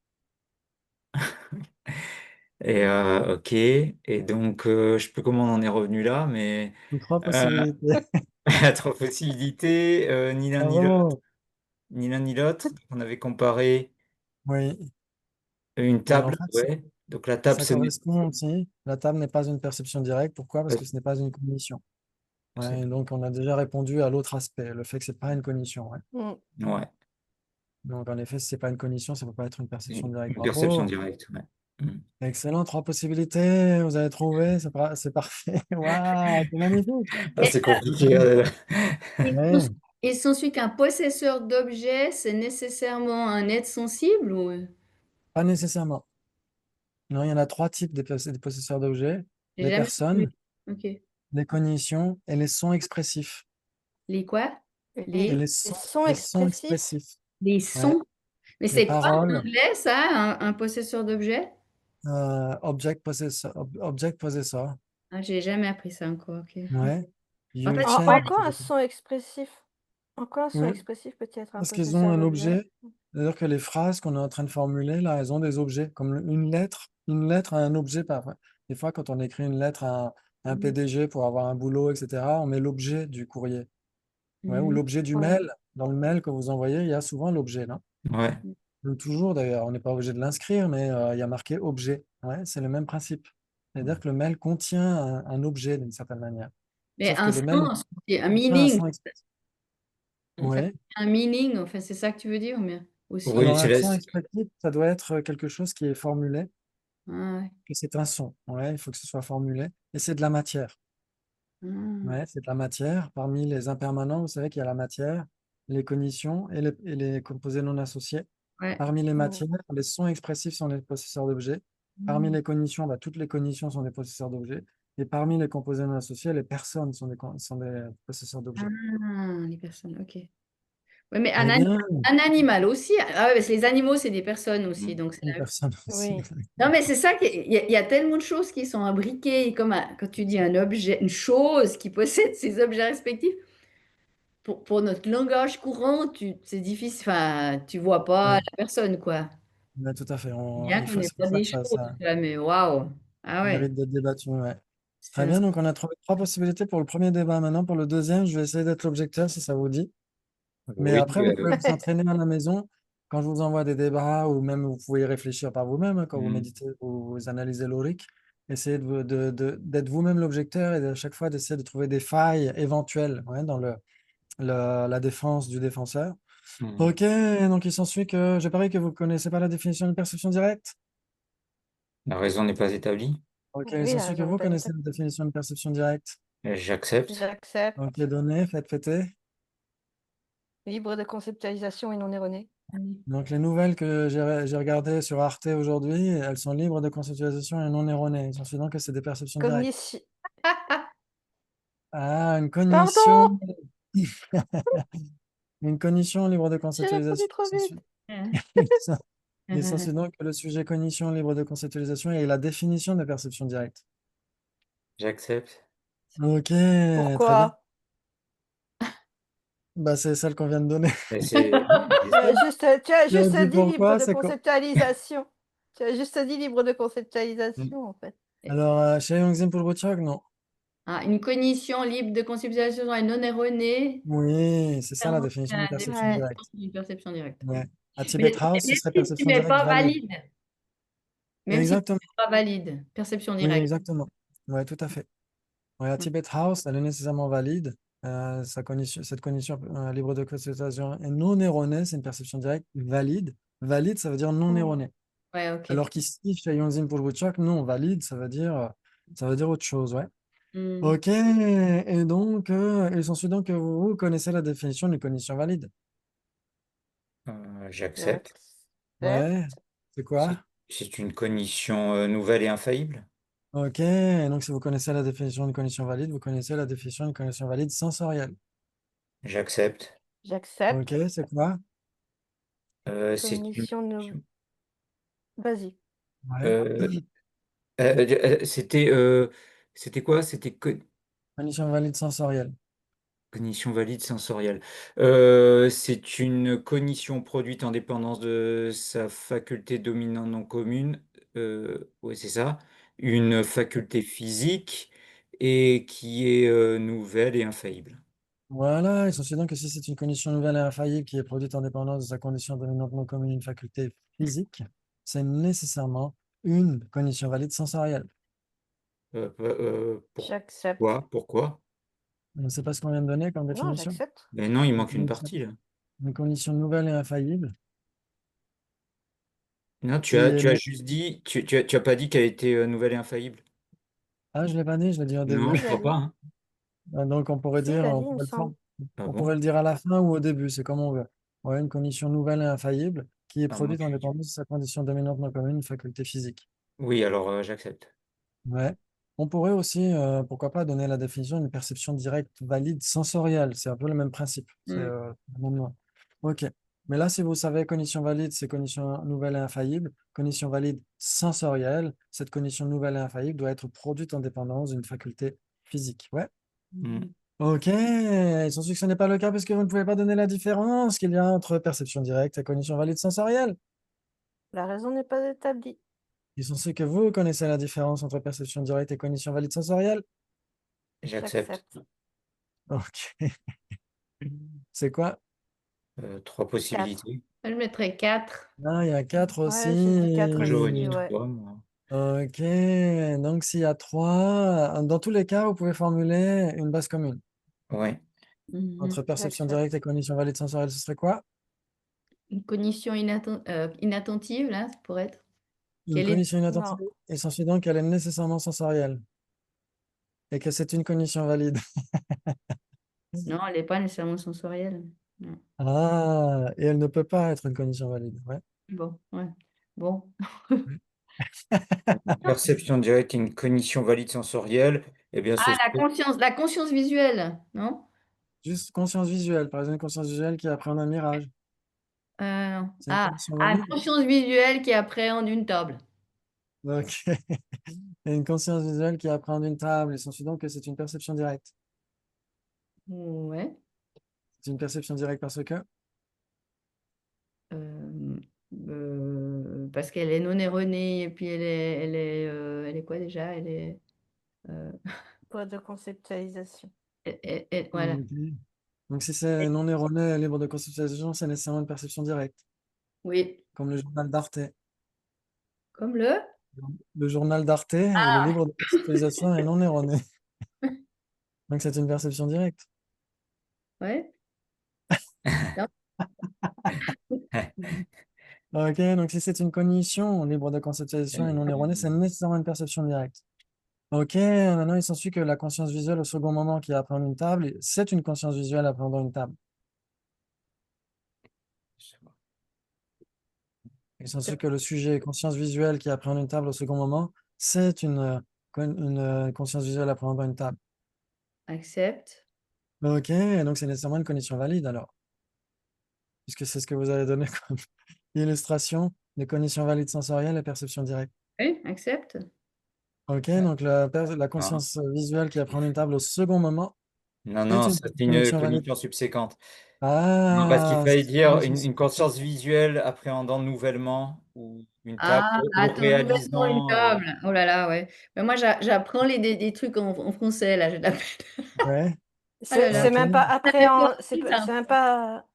Et ok. Et donc, je sais plus comment on en est revenu là, mais Donc, trois euh, possibilités. trois possibilités, ni l'un ni l'autre, Bravo. ni l'un ni l'autre. On avait comparé Oui. une Mais en table, fait, ouais. Donc la table, ça correspond aussi. La table n'est pas une perception directe. Pourquoi? Parce que ce n'est pas une cognition. Ouais, c'est- et donc, on a déjà répondu à l'autre aspect, le fait que ce n'est pas une cognition. Ouais. Mm. ouais, Donc, en effet, si ce n'est pas une cognition, ça ne peut pas être une perception directe. une perception Bravo. directe. Ouais. Mm. Excellent. Trois possibilités. Vous avez trouvé. C'est parfait. Waouh, c'est magnifique. Ah, Et, c'est compliqué. Là. il s'en- Oui, il s'ensuit qu'un possesseur d'objet, c'est nécessairement un être sensible ou pas nécessairement. Non, il y en a trois types des possesseurs d'objets. j'ai Les jamais vu. personnes, Ok. les cognitions et les sons expressifs. Les quoi? Et Les, Les, les sons les sons expressifs. expressifs. les Ouais. sons. Mais Les c'est quoi en paroles, anglais, ça, un possesseur d'objet? object possessor. Ah, j'ai jamais appris ça encore. Ok. Ouais. En You fait, En, ouais, en change. quoi un son expressif? En quoi un son Oui, expressif peut être un parce qu'ils ont possesseur un d'objet? objet. C'est-à-dire que les phrases qu'on est en train de formuler, là, elles ont des objets, comme une lettre a un objet parfois. Des fois, quand on écrit une lettre à un Mhm. PDG pour avoir un boulot, etc., on met l'objet du courrier. Ouais, ou Mhm. l'objet du Ouais. mail. Dans le mail que vous envoyez, il y a souvent l'objet, non? Ouais. Ou toujours d'ailleurs, on n'est pas obligé de l'inscrire, mais il y a marqué objet. Ouais, c'est le même principe. C'est-à-dire que le mail contient un objet d'une certaine manière. Mais Sauf que un le mail sens, un contient un meaning. son expressif. Ça Ouais. a un meaning, enfin, c'est ça que tu veux dire, mais aussi. Oui, Alors, un son expressif, ça doit être quelque chose qui est formulé, Ah, ouais. que c'est un son. Ouais, il faut que ce soit formulé. Et c'est de la matière. Ah, Ouais, c'est de la matière. Parmi les impermanents, vous savez qu'il y a la matière, les cognitions et les composés non associés. ouais. Parmi les Mm. matières, les sons expressifs sont des possesseurs d'objets. Parmi les cognitions, bah, toutes les cognitions sont des possesseurs d'objets. Et parmi les composés non associés, les personnes sont des possesseurs d'objets. Ah, les personnes, ok. Ouais, mais Eh bien, un animal aussi. Ah ouais, parce que les animaux, c'est des personnes aussi. Donc c'est les personnes aussi. Oui. Non, mais c'est ça, il y a tellement de choses qui sont imbriquées, comme quand tu dis un objet, une chose qui possède ses objets respectifs. Pour notre langage courant, c'est difficile, enfin, tu vois pas Oui, la personne, quoi. mais tout à fait. Bien qu'on ait C'est pas pour ça des que choses, ça là, mais waouh. Ah ouais. mérite d'être débattu. Ouais. Très Ça- bien, donc on a trouvé trois possibilités pour le premier débat. Maintenant, pour le deuxième, je vais essayer d'être l'objecteur si ça vous dit. Mais oui, après, vous pouvez vous entraîner à la maison. Quand je vous envoie des débats, ou même vous pouvez y réfléchir par vous-même, hein, quand vous mm, méditez ou vous analysez l'ORIC, essayez d'être vous-même l'objecteur et à chaque fois d'essayer de trouver des failles éventuelles, ouais, dans la défense du défenseur. mm. Ok, donc il s'ensuit que je parie que vous ne connaissez pas la définition de perception directe. La raison n'est pas établie. Ok, il Oui, la s'ensuit que raison n'est vous pas connaissez établie. la définition de perception directe. J'accepte. Ok, J'accepte. donné, faites péter. Libre de conceptualisation et non erronée. Donc les nouvelles que j'ai regardées sur Arte aujourd'hui, elles sont libres de conceptualisation et non erronées. Il s'ensuit donc que c'est des perceptions directes. Cognition. Ah, une Pardon, cognition. Une cognition libre de j'ai répondu conceptualisation. trop vite. Il s'ensuit donc que le sujet cognition libre de conceptualisation est la définition de perception directe. J'accepte. Ok, très bien. Pourquoi? Bah, c'est celle qu'on vient de donner. Et c'est Tu as Tu as juste dit dit libre pourquoi, de c'est quoi? conceptualisation. Tu as juste dit libre de mm, conceptualisation, en fait. Alors, chez Yongzin Pulbochok, non. Ah, une cognition libre de conceptualisation et non erronée, Oui, c'est ça la clairement, définition de la perception Ouais. directe. définition d'une perception directe. Ouais. À Mais Tibet House, ce même serait si tu perception mets directe pas valide. valide, même si tu Exactement. mets pas valide, perception Oui, directe. exactement. Ouais, tout à fait. Ouais, à Tibet House, elle est nécessairement valide. Cette condition libre de consultation est non erronée, c'est une perception directe valide. Valide, ça veut dire non Mm. erronée. Ouais, ok. Alors qu'ici, chez Yonzin Pulwuchak, non, valide, ça veut dire autre chose, ouais. Hmm. Ok, et donc, il s'ensuit donc que vous connaissez la définition d'une condition valide. J'accepte. Ouais, J'accepte. c'est quoi? C'est une cognition nouvelle et infaillible. Ok, donc si vous connaissez la définition d'une condition valide, vous connaissez la définition d'une condition valide sensorielle. J'accepte. J'accepte. Ok, c'est quoi? C'est une Cognition Vas-y. Ouais, euh, c'était c'était quoi? C'était condition valide sensorielle. cognition valide sensorielle. C'est une cognition produite en dépendance de sa faculté dominante non commune. Oui, c'est ça. Une faculté physique et qui est nouvelle et infaillible. Voilà, il s'ensuit donc que si c'est une condition nouvelle et infaillible qui est produite en dépendance de sa condition dominante non commune, une faculté physique, c'est nécessairement une condition valide sensorielle. J'accepte. Pourquoi? C'est pas ce qu'on vient de donner comme Non, définition. j'accepte. Ben non, il Une manque une condition, partie là. une condition nouvelle et infaillible Non, qui est... tu as juste dit, tu as pas dit qu'elle était nouvelle et infaillible. Ah, je l'ai pas dit, je l'ai dit au Non, Si, début. je il a crois dit. pas, hein. Donc on pourrait Si, il dire, a on dit, il me pourrait le faire, semble. Ah on bon? pourrait le dire à la fin ou au début, c'est comme on veut. Ouais, une condition nouvelle et infaillible qui est Ah, moi, produite en dépendance de sa condition dominante non commune, une faculté physique. Oui, alors j'accepte. Ouais. On pourrait aussi, pourquoi pas, donner la définition d'une perception directe valide sensorielle. C'est un peu le même principe. C'est Hmm. le même nom. OK. Mais là, si vous savez, condition valide, c'est condition nouvelle et infaillible. Condition valide sensorielle, cette condition nouvelle et infaillible doit être produite en dépendance d'une faculté physique. Ouais. Hmm. OK. Il s'ensuit que ce n'est pas le cas parce que vous ne pouvez pas donner la différence qu'il y a entre perception directe et condition valide sensorielle. La raison n'est pas établie. Il s'ensuit que vous connaissez la différence entre perception directe et condition valide sensorielle. J'accepte. J'accepte. OK. C'est quoi? Trois 4. possibilités. Je mettrais 4. Ah, il y a quatre aussi. Ouais, j'ai dit 4 J'aurais aussi, dit ouais. trois, moi. OK. Donc, s'il y a trois, dans tous les cas, vous pouvez formuler une base commune. Ouais. Entre perception directe J'accepte. et condition valide sensorielle, ce serait quoi? Une cognition inattentive, là, ça pourrait être. Une Quelle est... condition Non. inattentive. Et s'ensuit donc qu'elle est nécessairement sensorielle et que c'est une condition valide. Non, elle n'est pas nécessairement sensorielle. Non. Ah, et elle ne peut pas être une condition valide. Ouais. Bon, ouais. Bon. Perception directe et une cognition valide sensorielle. Eh bien, ce Ah, serait. la conscience visuelle, non? Juste conscience visuelle. Par exemple, une conscience visuelle qui appréhende un mirage. Non. C'est une condition Ah, valide? conscience visuelle qui appréhende une table. OK. Et une conscience visuelle qui appréhende une table. Et s'ensuit donc que c'est une perception directe. Ouais. C'est une perception directe parce que. Euh, parce qu'elle est non erronée et puis elle est quoi déjà? Elle est, euh, Pas de conceptualisation. voilà. Ok. Donc, si c'est non erroné et libre de conceptualisation, c'est nécessairement une perception directe, Oui. comme le journal d'Arte. Comme le? Le journal d'Arte, il est libre de conceptualisation et non erroné. Donc, c'est une perception directe. Ouais. Non. Ok, donc si c'est une cognition libre de conceptualisation et non erronée, c'est nécessairement une perception directe. Ok, maintenant il s'ensuit que la conscience visuelle au second moment qui appréhende une table, c'est une conscience visuelle appréhendant une table. Il s'ensuit que le sujet conscience visuelle qui appréhende une table au second moment, c'est une conscience visuelle appréhendant une table. Accepte. Ok, donc c'est nécessairement une condition valide alors, puisque c'est ce que vous avez donné comme illustration des conditions valides sensorielles et perception directe. Oui, accepte. Ok, donc la Ah. conscience visuelle qui appréhende une table au second moment Non, est non, une ça c'est une condition valide. cognition subséquente. Non, parce qu'il Ah, fallait c'est une dire condition une subséquente. conscience visuelle appréhendant nouvellement ou une table Ah, ou attends, nouvellement une réalisant. table. Oh là là, ouais. Mais moi, j'apprends des trucs en français, là, j'ai de la peine. Ouais, Ah là C'est là. même ok. pas Ça fait appréhend, penser, ça. c'est même pas.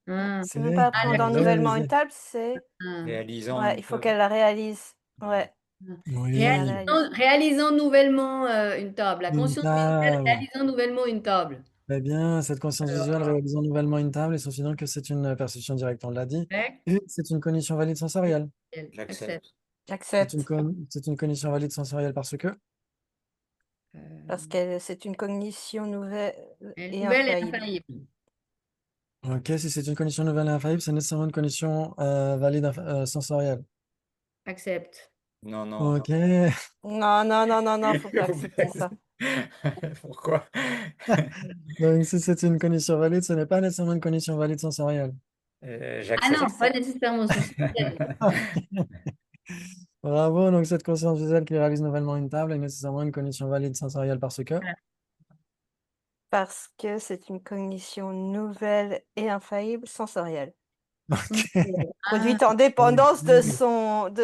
Ah, C'est même pas prendre nouvellement une réaliser. table, c'est... ah, Réalisant Ouais, une il faut table. qu'elle la réalise. Ouais. Ouais, ah. qu'elle la Oui, réalise. Réalisant nouvellement une table. La une conscience visuelle table. réalisant nouvellement une table. Très bien, cette conscience visuelle Alors, réalisant nouvellement une table et considérant que c'est une perception directe, on l'a dit. correct, Et c'est une cognition valide sensorielle. accept. J'accepte. J'accepte. C'est une cognition valide sensorielle parce que. Parce que c'est une cognition nouvelle et Nouvelle et infaillible. infaillible. Ok, si c'est une condition nouvelle et infaillible, c'est nécessairement une condition valide sensorielle. Accepte. Non, non. Ok, Non, non, non, non, non, faut pas accepter ça. Pourquoi? donc si c'est une condition valide, ce n'est pas nécessairement une condition valide sensorielle. Ah non, J'accepte. pas nécessairement sensoriel. Bravo, donc cette conscience visuelle qui réalise nouvellement une table est nécessairement une condition valide sensorielle parce que. Voilà. Parce que c'est une cognition nouvelle et infaillible sensorielle. Ok. Produite en dépendance de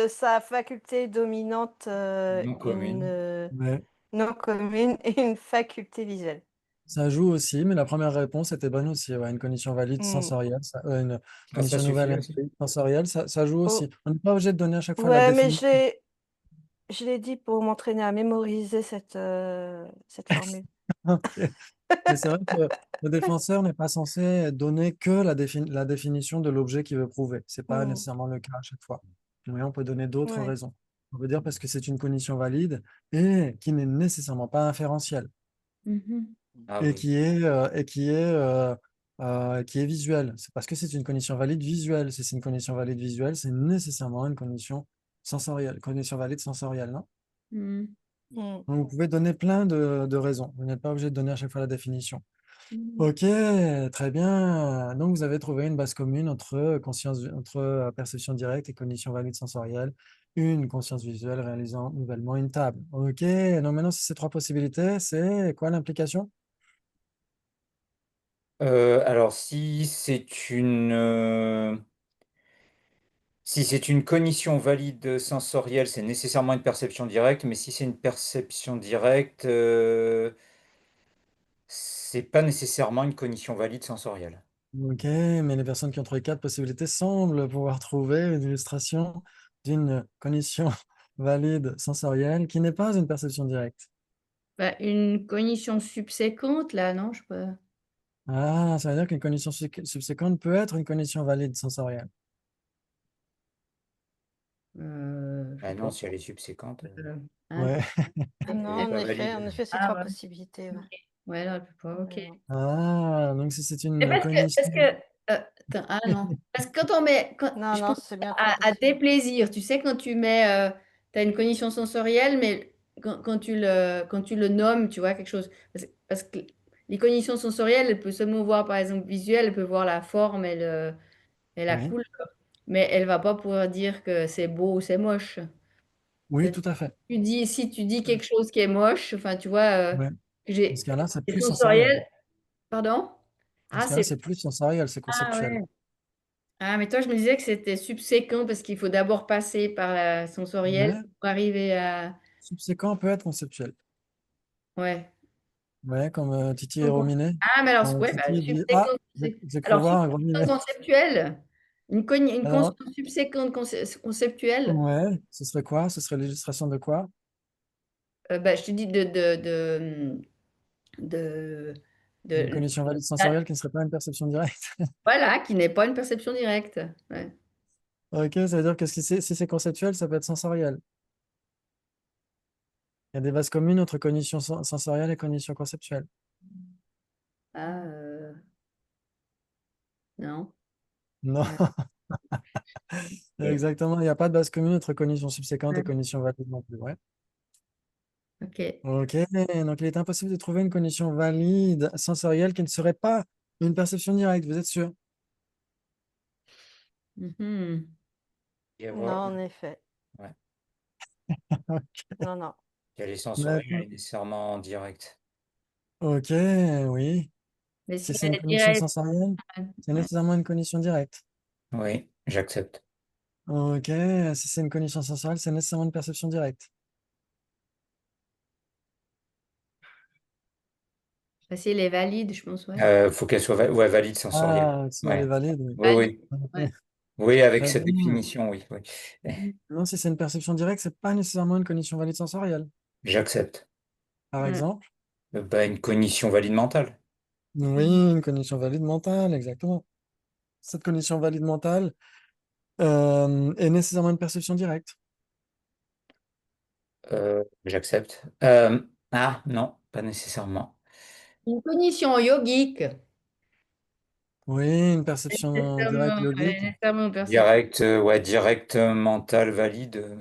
sa faculté dominante, Non commune. Ouais, non commune et une faculté visuelle. ça joue aussi, mais la première réponse était bonne aussi. Ouais, une condition valide Hmm. sensorielle, une Ah, ça condition nouvelle suffit et aussi. sensorielle, ça joue Oh, aussi. On n'est pas obligé de donner à chaque fois la ouais, mais définition. je l'ai dit pour m'entraîner à mémoriser cette formule. Ok. Mais c'est vrai que le défenseur n'est pas censé donner que la définition de l'objet qu'il veut prouver. C'est pas Hmm. nécessairement le cas à chaque fois. Mais on peut donner d'autres Ouais. raisons. On peut dire parce que c'est une condition valide et qui n'est nécessairement pas inférentielle Mhm. Ah et oui. qui est visuelle. C'est parce que c'est une condition valide visuelle. Si c'est une condition valide visuelle, c'est nécessairement une condition sensorielle, condition valide sensorielle, non? Mhm. Hmm. Donc, vous pouvez donner plein de raisons. Vous n'êtes pas obligé de donner à chaque fois la définition. Mhm. Ok, très bien. Donc, vous avez trouvé une base commune entre entre perception directe et cognition valide sensorielle, une conscience visuelle réalisant nouvellement une table. Ok, donc maintenant, si ces trois possibilités, c'est quoi l'implication? Alors, si c'est une cognition valide sensorielle, c'est nécessairement une perception directe, mais si c'est une perception directe, c'est pas nécessairement une cognition valide sensorielle. Ok, mais les personnes qui ont trouvé quatre possibilités semblent pouvoir trouver une illustration d'une cognition valide sensorielle qui n'est pas une perception directe. Bah, une cognition subséquente, là, non? Je sais pas. Ah, ça veut dire qu'une cognition subséquente peut être une cognition valide sensorielle. Je Ah sais non, pas. si elle est subséquente, Hein? Ouais. Non, elle n'est pas valide. en effet, c'est Ah trois ouais. possibilités. Ouais. Ouais, non, elle peut pas. Ok. Mais non. Ah, donc si c'est Mais une parce cognition. que, attends, ah non. Parce que quand on met, Non, je non, pense c'est bien trois à tes possibilités. plaisirs, tu sais, quand tu mets, tu as une cognition sensorielle, mais quand tu le nommes, tu vois, quelque chose. Parce que les cognitions sensorielles, elle peut seulement voir, par exemple, visuel, elle peut voir la forme et la Oui, couleur, mais elle va pas pouvoir dire que c'est beau ou c'est moche. oui, tout à fait. Si tu dis quelque chose qui est moche, enfin, tu vois, Ouais. Dans ce j'ai cas-là, c'est les plus sensoriel. sensoriels, pardon? Dans Ah, ce cas-là, c'est c'est plus sensoriel, c'est ah conceptuel. ouais. Ah, mais toi, je me disais que c'était subséquent parce qu'il faut d'abord passer par la sensorielle Ouais, pour arriver à. subséquent peut être conceptuel. Ouais. Ouais, comme Titi et Rominé. Ah, mais alors, Quand ouais, bah, Titi dit subséquent. ah, j'ai cru Alors, voir un subséquent Rominé. conceptuel, une Alors, conscience subséquente conceptuelle, ouais, ce serait quoi? Ce serait l'illustration de quoi? bah, je te dis de, Une de- cognition valide sensorielle qui ne serait pas une perception directe. voilà, qui n'est pas une perception directe. Ouais. Ok, ça veut dire que si c'est conceptuel, ça peut être sensoriel. Il y a des bases communes entre cognition sensorielle et cognition conceptuelle. Ah, non. Non, Ouais. exactement. Il n'y a pas de base commune entre cognition subséquente Ouais. et cognition valide non plus. Ouais. Ok. Ok, donc il est impossible de trouver une cognition valide sensorielle qui ne serait pas une perception directe, vous êtes sûr? Mhm. Y Non, avoir, en effet. ouais. Non, non. Il y a les sensorielles, elle Maintenant, est nécessairement directe. ok, oui. Mais Si si c'est elle une est cognition directe, sensorielle, c'est ouais. nécessairement une cognition directe. Oui, j'accepte. Ok, si c'est une cognition sensorielle, c'est nécessairement une perception directe. Si elle est valide, je pense, ouais. Faut qu'elle soit ouais, valide sensorielle. Ah, si elle est Ouais. valide, oui. Oui, Valide, oui. ouais. Ok. Oui, avec Très cette bien. définition, oui, oui. Mhm. Non, si c'est une perception directe, c'est pas nécessairement une cognition valide sensorielle. J'accepte. Par Ouais. exemple, Bah, une cognition valide mentale. oui, une cognition valide mentale, exactement. Cette cognition valide mentale est nécessairement une perception directe. J'accepte. Ah, non, pas nécessairement. Une cognition yogique. Oui, une perception directe Nécessairement, elle est yogique. nécessairement perception. Direct, ouais, direct mental valide.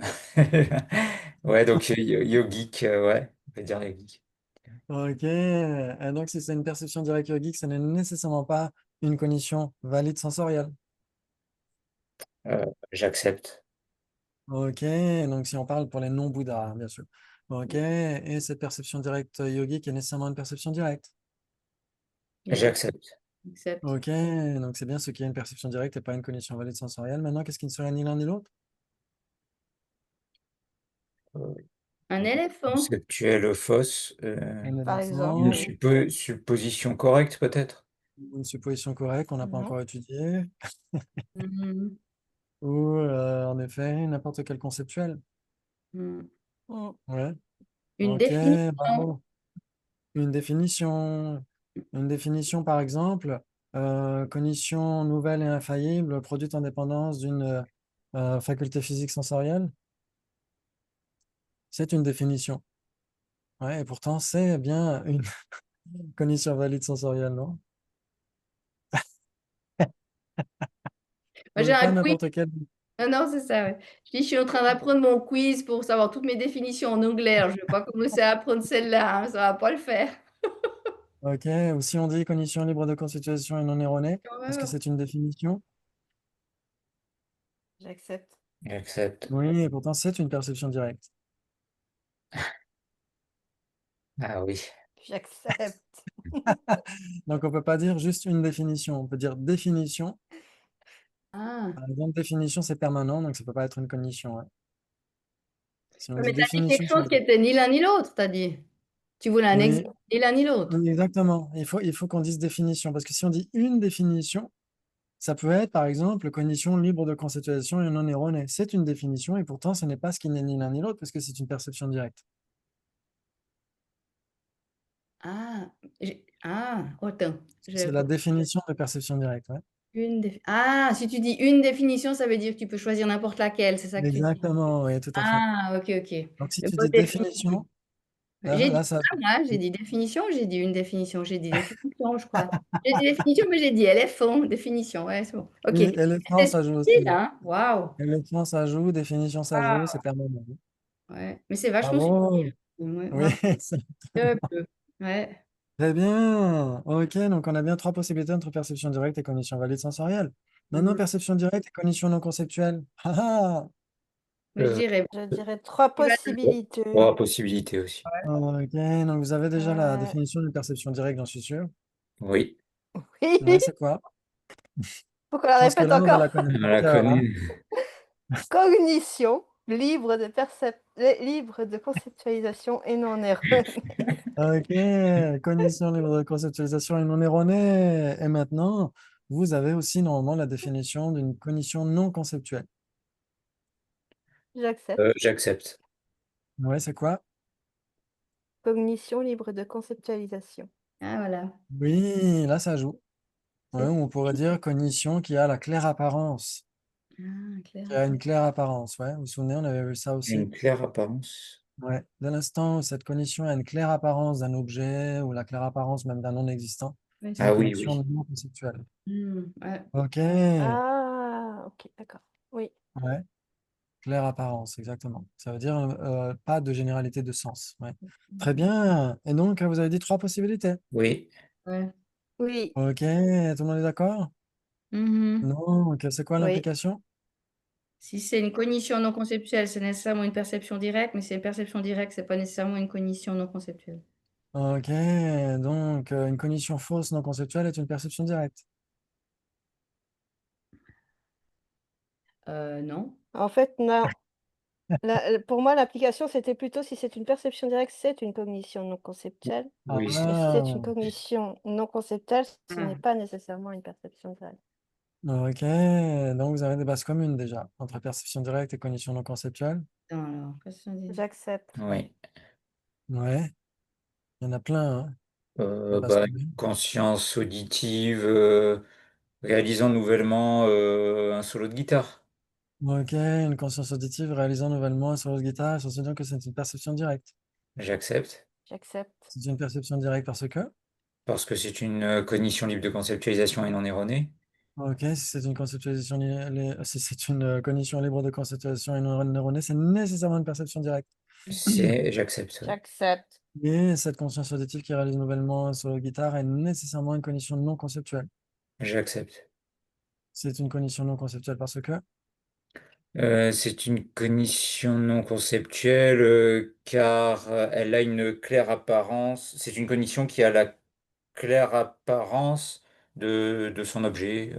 Ouais, donc yogique, ouais, on va dire yogique. Ok. Et donc, si c'est une perception directe yogique, ce n'est nécessairement pas une cognition valide sensorielle. Euh, J'accepte. Ok. Donc, si on parle pour les non-bouddhas, hein, bien sûr. Ok. Et cette perception directe yogique est nécessairement une perception directe. Yeah, J'accepte. accepte. Ok. Donc, c'est bien ce qui est une perception directe et pas une cognition valide sensorielle. Maintenant, qu'est-ce qui ne serait ni l'un ni l'autre? Euh, Un éléphant. Conceptuelle fausse. Un Par exemple, Une éléphant, oui. supposition correcte, peut-être. une supposition correcte qu'on n'a pas Mhm. encore étudiée, Mhm. ou en effet, n'importe quel conceptuel. Mhm. Mm. Ouais. Une Ok, définition. bravo. Une définition. Une définition, par exemple, cognition nouvelle et infaillible produite en dépendance d'une faculté physique sensorielle. C'est une définition. Ouais, et pourtant, c'est bien une cognition valide sensorielle, non? Moi, j'ai Donc, un pas quiz. n'importe quel. Ah non, c'est ça, ouais. Je suis en train d'apprendre mon quiz pour savoir toutes mes définitions en anglais. Alors, je ne vais pas commencer à apprendre celle-là, hein, ça ne va pas le faire. Ok, ou si on dit cognition libre de constitution et non erronée, est-ce que Horreur. c'est une définition? J'accepte. J'accepte. Oui, et pourtant, c'est une perception directe. Ah oui. J'accepte. Donc, on peut pas dire juste une définition. On peut dire définition. Ah. Par exemple, définition, c'est permanent, donc ça peut pas être une cognition. Ouais. Si on Ouais, dit mais tu as dit définition, quelque ça chose veut qui dire. était ni l'un ni l'autre, tu as dit. Tu voulais un Oui, exemple, ni l'un ni l'autre. oui, exactement. Il faut qu'on dise définition, parce que si on dit une définition, ça peut être, par exemple, cognition libre de conceptualisation et non erronée. C'est une définition, et pourtant, ce n'est pas ce qui n'est ni l'un ni l'autre, parce que c'est une perception directe. Ah, attends. C'est la définition de perception directe. Ouais. Ah, si tu dis une définition, ça veut dire que tu peux choisir n'importe laquelle, c'est ça que tu dis. Exactement, oui, tout à fait. Ah, ok, ok. Donc, si Le tu mot dis définition. définition, J'ai dit là, ça. ça, moi, j'ai dit définition, j'ai dit une définition, j'ai dit définition, je crois. J'ai dit définition, mais j'ai dit éléphant, définition, ouais, c'est bon. Ok. Oui, éléphant, C'est ça joue difficile, aussi. hein? Waouh. Éléphant, ça joue, définition, ça joue, c'est permanent. Ouais. Mais c'est vachement super. Bravo! Ouais, Oui, bravo. c'est Un peu. Ouais. très bien. Ok, donc on a bien trois possibilités entre perception directe et cognition valide sensorielle. Maintenant, Mhm. perception directe et cognition non conceptuelle. Ah, ah. Mais je Euh, dirais, Je dirais trois tu vas- possibilités. Trois possibilités aussi. Ok, donc vous avez déjà la Euh, définition d'une perception directe, j'en suis sûr. Oui. Ouais, oui, c'est quoi? faut qu'on la Je pense que répète là, on va la encore. On connaître par la cœur, hein. connaît. Cognition, libre de conceptualisation et non erronée. Ok, cognition libre de conceptualisation et non erronée. Et maintenant, vous avez aussi normalement la définition d'une cognition non conceptuelle. J'accepte. J'accepte. Ouais, c'est quoi? Cognition libre de conceptualisation. Ah, voilà. Oui, là, ça joue. Ouais, C'est on pourrait dire cognition qui a la claire apparence. clair. Qui a une claire apparence, ouais. Vous vous souvenez, on avait vu ça aussi. Une claire apparence. Ouais. Dès l'instant où cette cognition a une claire apparence d'un objet ou la claire apparence même d'un non existant, Ouais, c'est Ah une oui, cognition oui. non conceptuelle. Ouais. Ok, ouais, Ah, ok, d'accord. Oui. claire apparence, exactement. Ça veut dire pas de généralité de sens. Ouais. Très bien. Et donc, vous avez dit trois possibilités. Oui. Ouais. Oui. Ok, tout le monde est d'accord? Mhm. Non, ok, c'est quoi Oui. l'implication? Si c'est une cognition non conceptuelle, c'est nécessairement une perception directe, mais si c'est une perception directe, c'est pas nécessairement une cognition non conceptuelle. Ok, donc une cognition fausse non conceptuelle est une perception directe. Non. En fait, non. Pour moi, l'application, c'était plutôt si c'est une perception directe, c'est une cognition non conceptuelle. Oui, Et si c'est Ah, une cognition non conceptuelle, ce n'est pas nécessairement une perception directe. ok. Donc, vous avez des bases communes déjà entre perception directe et cognition non conceptuelle. Attends, alors, qu'est-ce qu'on dit? J'accepte. oui. Ouais, il y en a plein, hein, des bases Bah, communes. conscience auditive, réalisant nouvellement un solo de guitare. Ok, une conscience auditive réalisant nouvellement un solo de guitare, sur ce dire que c'est une perception directe. J'accepte. J'accepte. C'est une perception directe parce que, Parce que c'est une cognition libre de conceptualisation et non erronée. ok, si c'est une conceptualisation, si c'est une cognition libre de conceptualisation et non erronée, c'est nécessairement une perception directe. J'accepte. Ouais. J'accepte. Et cette conscience auditive qui réalise nouvellement un solo de guitare est nécessairement une cognition non conceptuelle. J'accepte. C'est une cognition non conceptuelle parce que, C'est une cognition non conceptuelle car elle a une claire apparence. C'est une cognition qui a la claire apparence de son objet.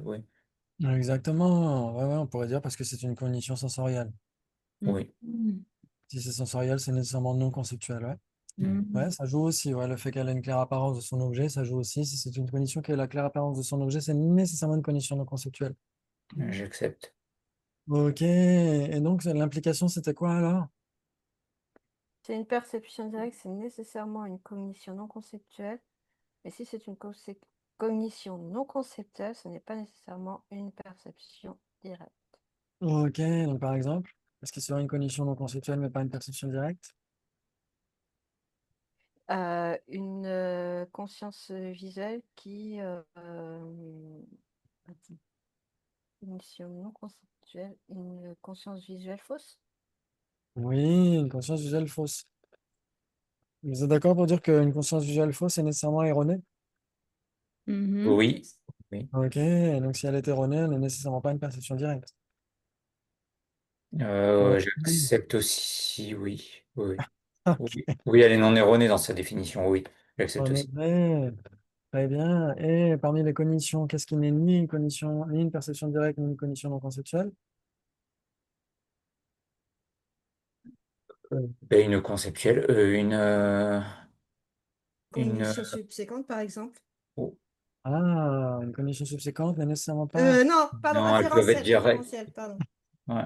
Oui. exactement, ouais, ouais, on pourrait dire parce que c'est une cognition sensorielle. Oui. Mhm. Si c'est sensoriel, c'est nécessairement non conceptuel, ouais. Mhm. Ouais, ça joue aussi, ouais, le fait qu'elle ait une claire apparence de son objet, ça joue aussi. Si c'est une cognition qui a la claire apparence de son objet, c'est nécessairement une cognition non conceptuelle. J'accepte. Ok, et donc l'implication, c'était quoi alors? C'est une perception directe, c'est nécessairement une cognition non conceptuelle. Et si c'est une cognition non conceptuelle, ce n'est pas nécessairement une perception directe. Ok, donc par exemple, est-ce qu'il serait une cognition non conceptuelle mais pas une perception directe? Une conscience visuelle qui attends, cognition non conceptuelle, une conscience visuelle fausse. Oui, une conscience visuelle fausse. Vous êtes d'accord pour dire qu'une conscience visuelle fausse est nécessairement erronée? Mhm. Oui. Oui. Ok, donc si elle est erronée, elle n'est nécessairement pas une perception directe. Ok, J'accepte aussi, oui. Oui. ok, Oui. Oui, elle est non erronée dans sa définition, oui. J'accepte en aussi. effet. Très bien. Et parmi les cognitions, qu'est-ce qui n'est ni une cognition, ni une perception directe, ni une cognition non conceptuelle? Et une conceptuelle, une, Cognition subséquente, par exemple. oh, Ah, une cognition subséquente n'est nécessairement pas. Non, pardon, non, elles peuvent être directes. pardon. Ouais.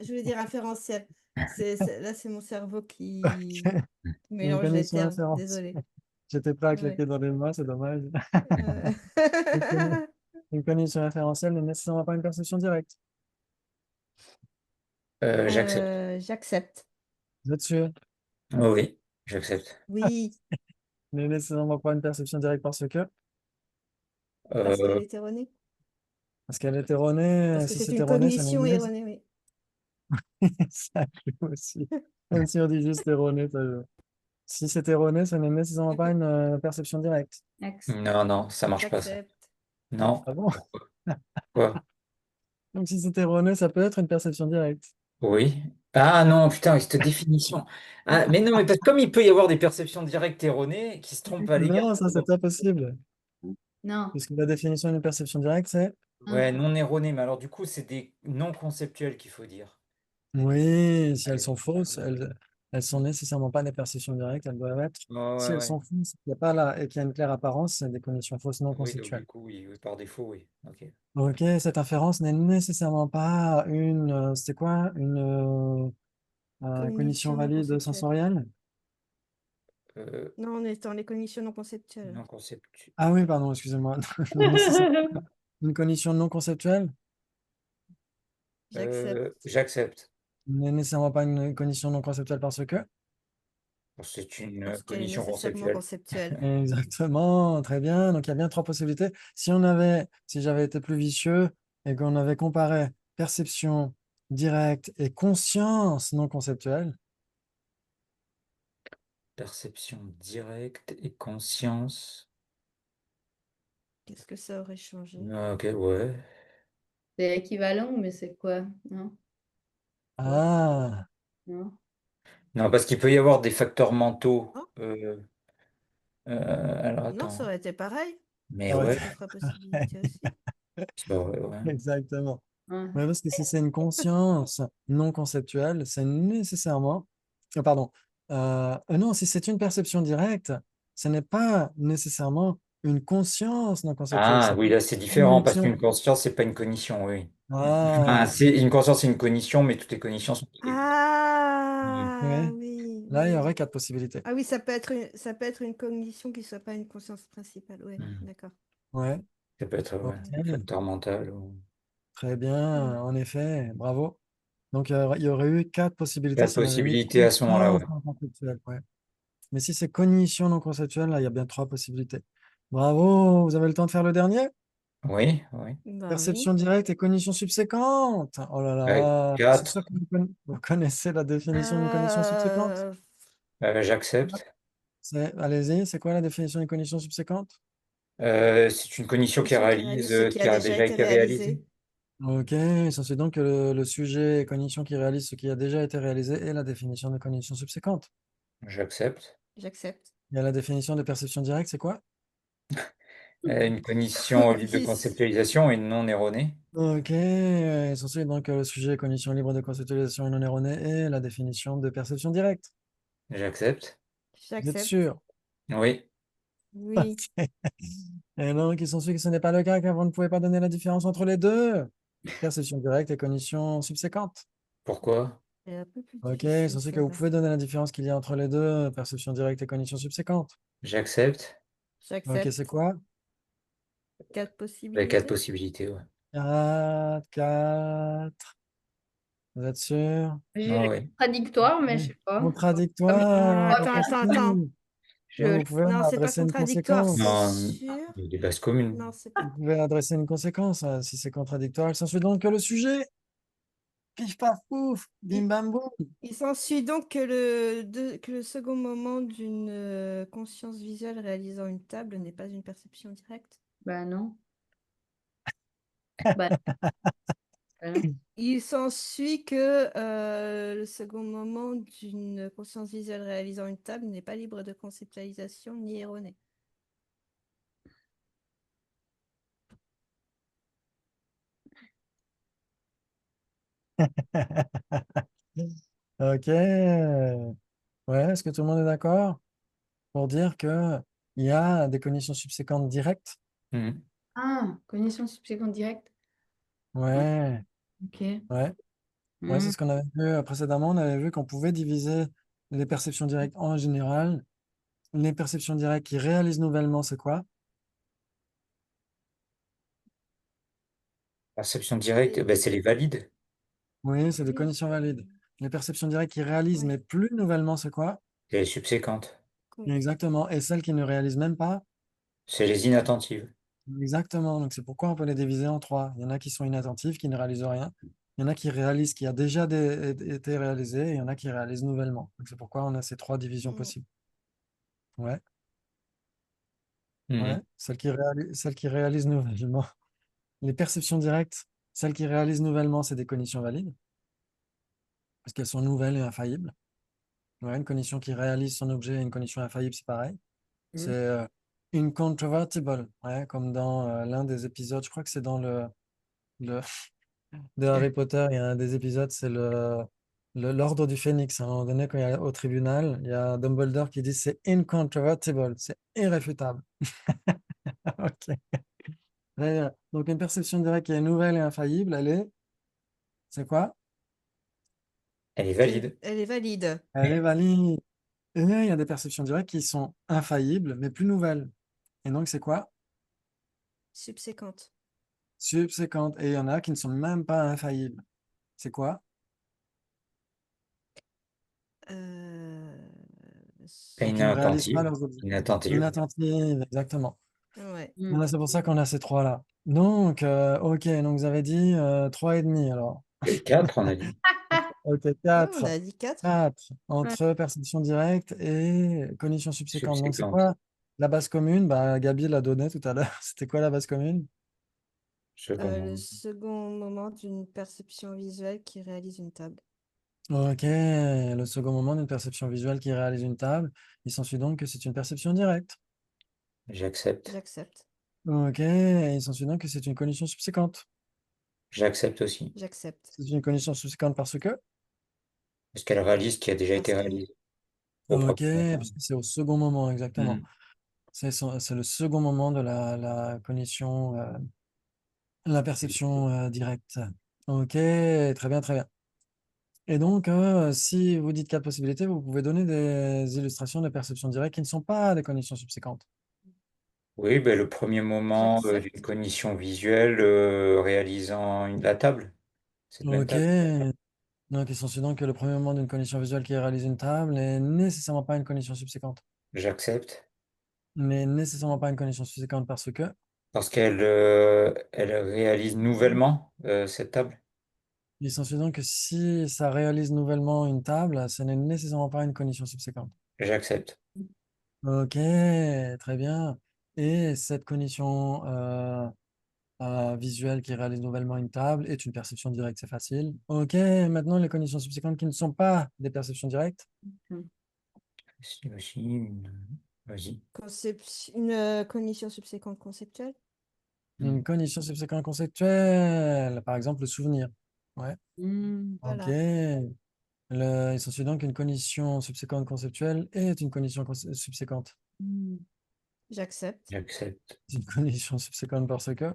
Je voulais dire inférentiel. Là, c'est mon cerveau Ok, qui une mélange les cognition termes. inférentielle. Désolée. J'étais prêt à Ouais. claquer dans les mains, c'est dommage. Euh, Une cogni- une cognition inférentielle n'est nécessairement pas une perception directe. J'accepte. j'accepte. Vous êtes sûr? Oh oui, j'accepte. Oui, N'est nécessairement pas une perception directe parce qu'elle Euh, est erronée. parce qu'elle est erronée. Parce que Si c'est c'est une erroné, ça n'est cognition erronée, oui. ça joue aussi. Même si on dit juste erroné, ça joue. Si c'est erroné, ça n'est nécessairement pas une perception directe. non, non, ça marche pas ça. J'accepte. Non. Ah bon? Quoi? Donc si c'est erroné, ça peut être une perception directe. Oui. Ah non, putain, cette définition. Ah, mais non, mais parce que comme il peut y avoir des perceptions directes erronées qui se trompent à l'égard. Non, ça, c'est pas possible. Non. Puisque la définition d'une perception directe, c'est Ouais, Hein. non erronées, mais alors du coup, c'est des non conceptuels qu'il faut dire. oui, si elles Allez. sont fausses, elles sont nécessairement pas des perceptions directes, elles doivent être. Ouais, Si ouais, elles ouais. sont fausses, il y a pas là, et qu'il y a une claire apparence, c'est des conditions fausses non Oui, donc conceptuelles. du coup, oui, oui, par défaut, oui. Ok. Ok, cette inférence n'est nécessairement pas une, c'était quoi? Une cognition Cognition non valide conceptuelle. sensorielle? Euh, Non, on est dans les cognitions non conceptuelles. non conceptuel. Ah oui, pardon, excusez-moi. N'est nécessairement pas une cognition non conceptuelle J'accepte. J'accepte. n'est nécessairement pas une cognition non conceptuelle parce que. C'est une Parce qu'elle est cognition nécessairement conceptuelle. conceptuelle. Exactement, très bien. Donc il y a bien trois possibilités. Si j'avais été plus vicieux et qu'on avait comparé perception directe et conscience non conceptuelle, Perception directe et conscience. Qu'est-ce que ça aurait changé? Ah, ok, ouais. C'est équivalent, mais c'est quoi? Non? Quoi? ah, Non? Non, parce qu'il peut y avoir des facteurs mentaux. Non, Alors non, ça attends. aurait été pareil. Mais ça aurait ouais, été- Quatre possibilités aussi. c'est pas vrai, ouais. exactement. Ouais. Ouais, parce que si c'est une conscience non conceptuelle, c'est nécessairement. Pardon. Non, si c'est une perception directe, ce n'est pas nécessairement une conscience non conceptuelle. Ah C'est oui, une là c'est différent parce cognition. qu'une conscience, c'est pas une cognition, oui. Ah, Ah, c'est une conscience, c'est une cognition, mais toutes les cognitions sont égales. Oui. Ah ouais. oui, Là, il y oui. aurait quatre possibilités. Ah oui, ça peut être une cognition qui ne soit pas une conscience principale. Oui, Hmm. d'accord. Ouais. Ça peut être ouais, Ok. un facteur mental. Très bien. En effet. Bravo. Donc, il y aurait eu quatre Pas possibilités de si on avait mis possibilité à ce moment-là, conscience ouais. non conceptuelle. Ouais. Mais si c'est cognition non conceptuelle, là, il y a bien trois possibilités. Bravo, vous avez le temps de faire le dernier? Oui, oui. Ben oui. Perception directe et cognition subséquente. Oh là là, c'est sûr 4, que vous connaissez la définition d'une cognition subséquente. Euh, j'accepte. Allez-y, c'est quoi la définition d'une cognition subséquente? C'est une cognition qui Cognition qui réalise réalise, ce qui qui a a déjà déjà été été réalisée. réalisé. Ok, il s'ensuit donc que le sujet cognition qui réalise ce qui a déjà été réalisé est la définition de cognition subséquente. J'accepte. J'accepte. Il y a la définition de perception directe, c'est quoi? Une cognition libre de Dix. conceptualisation et non erronée. Ok, il s'ensuit donc que le sujet cognition libre de conceptualisation et non erronée est la définition de perception directe. J'accepte. Vous êtes J'accepte. sûr? Oui. Oui. Et donc, il s'ensuit que ce n'est pas le cas car vous ne pouvez pas donner la différence entre les deux. Perception directe et cognition subséquente. Pourquoi? C'est un peu plus Ok, il difficile s'ensuit que vous celle-là. pouvez donner la différence qu'il y a entre les deux, perception directe et cognition subséquente. J'accepte. Ok, c'est J'accepte. quoi? 4 Les 4 possibilités. possibilités, ouais. 4, 4. Vous êtes sûr? J'ai Ah le oui. contradictoire, mais je sais pas. Comme Contradictoire, pas Attends, attends, attends. possible. Donc, je, vous pouvez Non, c'est pas adresser une contradictoire, c'est conséquence. Non, sûr. il y a des bases communes. Non, c'est Vous pas. pouvez adresser une conséquence. Si c'est contradictoire, il s'ensuit donc que le sujet, pif paf pouf, bim Il, bam boum. il s'ensuit donc que que le second moment d'une conscience visuelle réalisant une table n'est pas une perception directe. ben non. Ben, ben non. Il s'ensuit que le second moment d'une conscience visuelle réalisant une table n'est pas libre de conceptualisation ni erroné. Ok. Ouais, est-ce que tout le monde est d'accord pour dire que il y a des cognitions subséquentes directes? Mhm. Ah, cognition subséquente directe. Ah, Ouais, ok. ouais, ouais, c'est Hmm. ce qu'on avait vu précédemment. On avait vu qu'on pouvait diviser les perceptions directes en général. Les perceptions directes qui réalisent nouvellement, c'est quoi? Perception directe, ben, c'est les valides. Oui, c'est des Oui. cognitions valides. Les perceptions directes qui réalisent, Ouais. mais plus nouvellement, c'est quoi? C'est les subséquentes. Exactement. Et celles qui ne réalisent même pas? C'est les inattentives. Exactement. Donc, c'est pourquoi on peut les diviser en trois. Il y en a qui sont inattentifs, qui ne réalisent rien. Il y en a qui réalisent ce qui a déjà été réalisé, et il y en a qui réalisent nouvellement. Donc, c'est pourquoi on a ces trois divisions Mm. possibles. Ouais, ouais. Mhm. Celles qui réalisent nouvellement. Les perceptions directes, celles qui réalisent nouvellement, c'est des cognitions valides, parce qu'elles sont nouvelles et infaillibles. Ouais, une cognition qui réalise son objet et une cognition infaillible, c'est pareil. C'est Hmm. incontrovertible, ouais, comme dans l'un des épisodes, je crois que c'est dans le de Harry Potter, il y a un des épisodes, c'est l'ordre du Phénix. À un moment donné, quand il y a au tribunal, il y a Dumbledore qui dit c'est incontrovertible, c'est irréfutable. Ok. Donc une perception directe qui est nouvelle et infaillible, c'est quoi? Elle est valide. Elle est valide. Elle est valide. Et il y a des perceptions directes qui sont infaillibles, mais plus nouvelles. Et donc c'est quoi? Subséquente. Subséquentes. Et il y en a qui ne sont même pas infaillibles. C'est quoi? Euh, Et qui ne réalisent pas Inattentive. leurs objets. Inattentive. Inattentives, exactement. Ouais. Hmm. Voilà, c'est pour ça qu'on a ces trois-là. Donc, ok, donc vous avez dit 3,5 alors. Et 4, on a dit. Ok, Ouais, on 4. a dit 4. 4 Ouais. entre perception directe et cognition subséquente. Donc, c'est Subséquente. quoi la base commune? Bah, Gabi l'a donné tout à l'heure. C'était quoi la base commune? Second Le moment. second moment d'une perception visuelle qui réalise une table. Ok, le second moment d'une perception visuelle qui réalise une table. Il s'ensuit donc que c'est une perception directe. J'accepte. J'accepte. Ok, et il s'ensuit donc que c'est une cognition subséquente. J'accepte aussi. J'accepte. C'est une condition subséquente parce que. Parce qu'elle réalise ce qui a déjà été Parce que réalisé au Ok, premier moment. parce que c'est au second moment, exactement. Hmm. C'est le second moment de la cognition, la perception directe. Ok, très bien, très bien. Et donc, si vous dites quatre possibilités, vous pouvez donner des illustrations de perception directe qui ne sont pas des conditions subséquentes. Oui, ben, le premier moment d'une j'accepte. cognition visuelle réalisant la table, cette même Ok, table. donc ils sont suivants que le premier moment d'une cognition visuelle qui réalise une table n'est nécessairement pas une cognition subséquente. J'accepte. Mais nécessairement pas une cognition subséquente parce que Parce qu'elle elle réalise nouvellement cette table. ils sont suivants que si ça réalise nouvellement une table, ce n'est nécessairement pas une cognition subséquente. J'accepte. Ok, très bien. Et cette cognition visuelle qui réalise nouvellement une table est une perception directe, c'est facile. Ok, maintenant les conditions subséquentes qui ne sont pas des perceptions directes. Si aussi, vas-y. Une cognition subséquente conceptuelle. Hmm. Une cognition subséquente conceptuelle, par exemple le souvenir. Ouais, ok. Voilà. Ils sont suivants qu'une cognition subséquente conceptuelle est une cognition subséquente. J'accepte. J'accepte. C'est une cognition subséquente parce que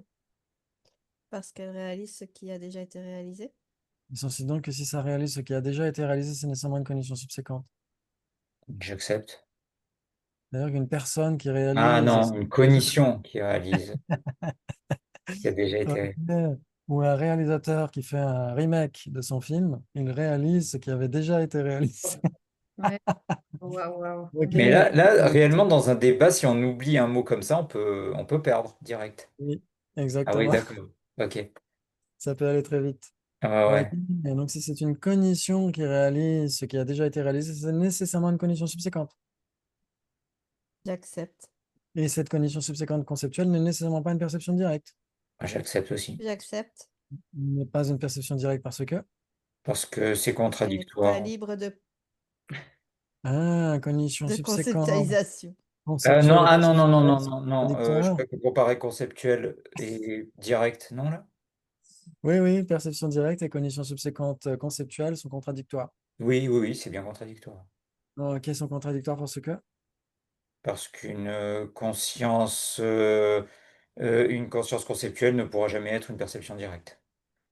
Parce qu'elle réalise ce qui a déjà été réalisé. ils sont suivants que si ça réalise ce qui a déjà été réalisé, c'est nécessairement une cognition subséquente. J'accepte. C'est-à-dire qu'une personne qui Ah réalise non, une cognition qui réalise ce qui a déjà Ok. été. Ou un réalisateur qui fait un remake de son film, il réalise ce qui avait déjà été réalisé. Ouais. Waouh, waouh. Ok. Mais là, réellement, dans un débat, si on oublie un mot comme ça, on peut perdre direct. Oui, Ah oui, exactement. d'accord. Ok. Ça peut aller très vite. Ah ouais, Ok. ouais. Et donc, si c'est une cognition qui réalise ce qui a déjà été réalisé, c'est nécessairement une cognition subséquente. J'accepte. Et cette cognition subséquente conceptuelle n'est nécessairement pas une perception directe. Ah, j'accepte aussi. J'accepte. N'est pas une perception directe parce que Parce que c'est Parce qu'elle n'est pas contradictoire. libre cognition de subséquente conceptualisation. Non, conceptuelle et ah non, non, perception non, non, directe sont non, non. Je contradictoires. crois que comparer conceptuel et direct, non, là? Oui, oui, perception directe et cognition subséquente conceptuelle sont contradictoires. Oui, oui, oui, c'est bien contradictoire. Ok, sont contradictoires parce que. Parce qu'une conscience conceptuelle ne pourra jamais être une perception directe.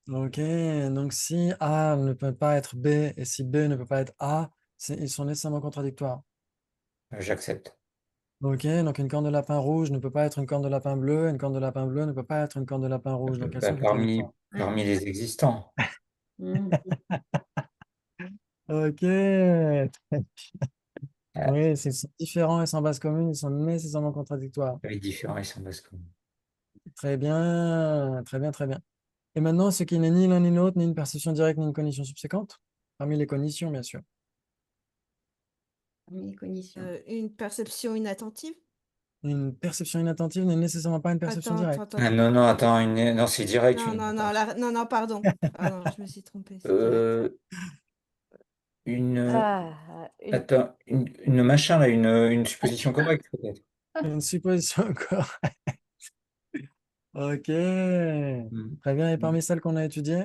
Ok, donc si A ne peut pas être B et si B ne peut pas être A, ils sont nécessairement contradictoires. J'accepte. Ok, donc une corne de lapin rouge ne peut pas être une corne de lapin bleu, une corne de lapin bleu ne peut pas être une corne de lapin rouge, donc elles Bah, sont contradictoires. parmi les existants. Mm. Ok, Ah, oui, s'ils sont différents et sans base commune, ils sont nécessairement contradictoires. les différents, ils sont basse commune. Très bien, très bien, très bien. Et maintenant, ce qui n'est ni l'un ni l'autre, ni une perception directe, ni une cognition subséquente, parmi les cognitions, bien sûr. Les cognitions. Une perception inattentive. Une perception inattentive n'est nécessairement pas une perception Attends, attends, directe. attends, Ah attends. non, non, attends, non, c'est direct Non, une non, non, attention. non, non, pardon. Ah non, je me suis trompée, c'est direct. Euh, une, Une attends, une machin là, une supposition correcte peut-être. Une supposition encore. Ok. Hmm. Très bien. Et parmi celles qu'on a étudiées,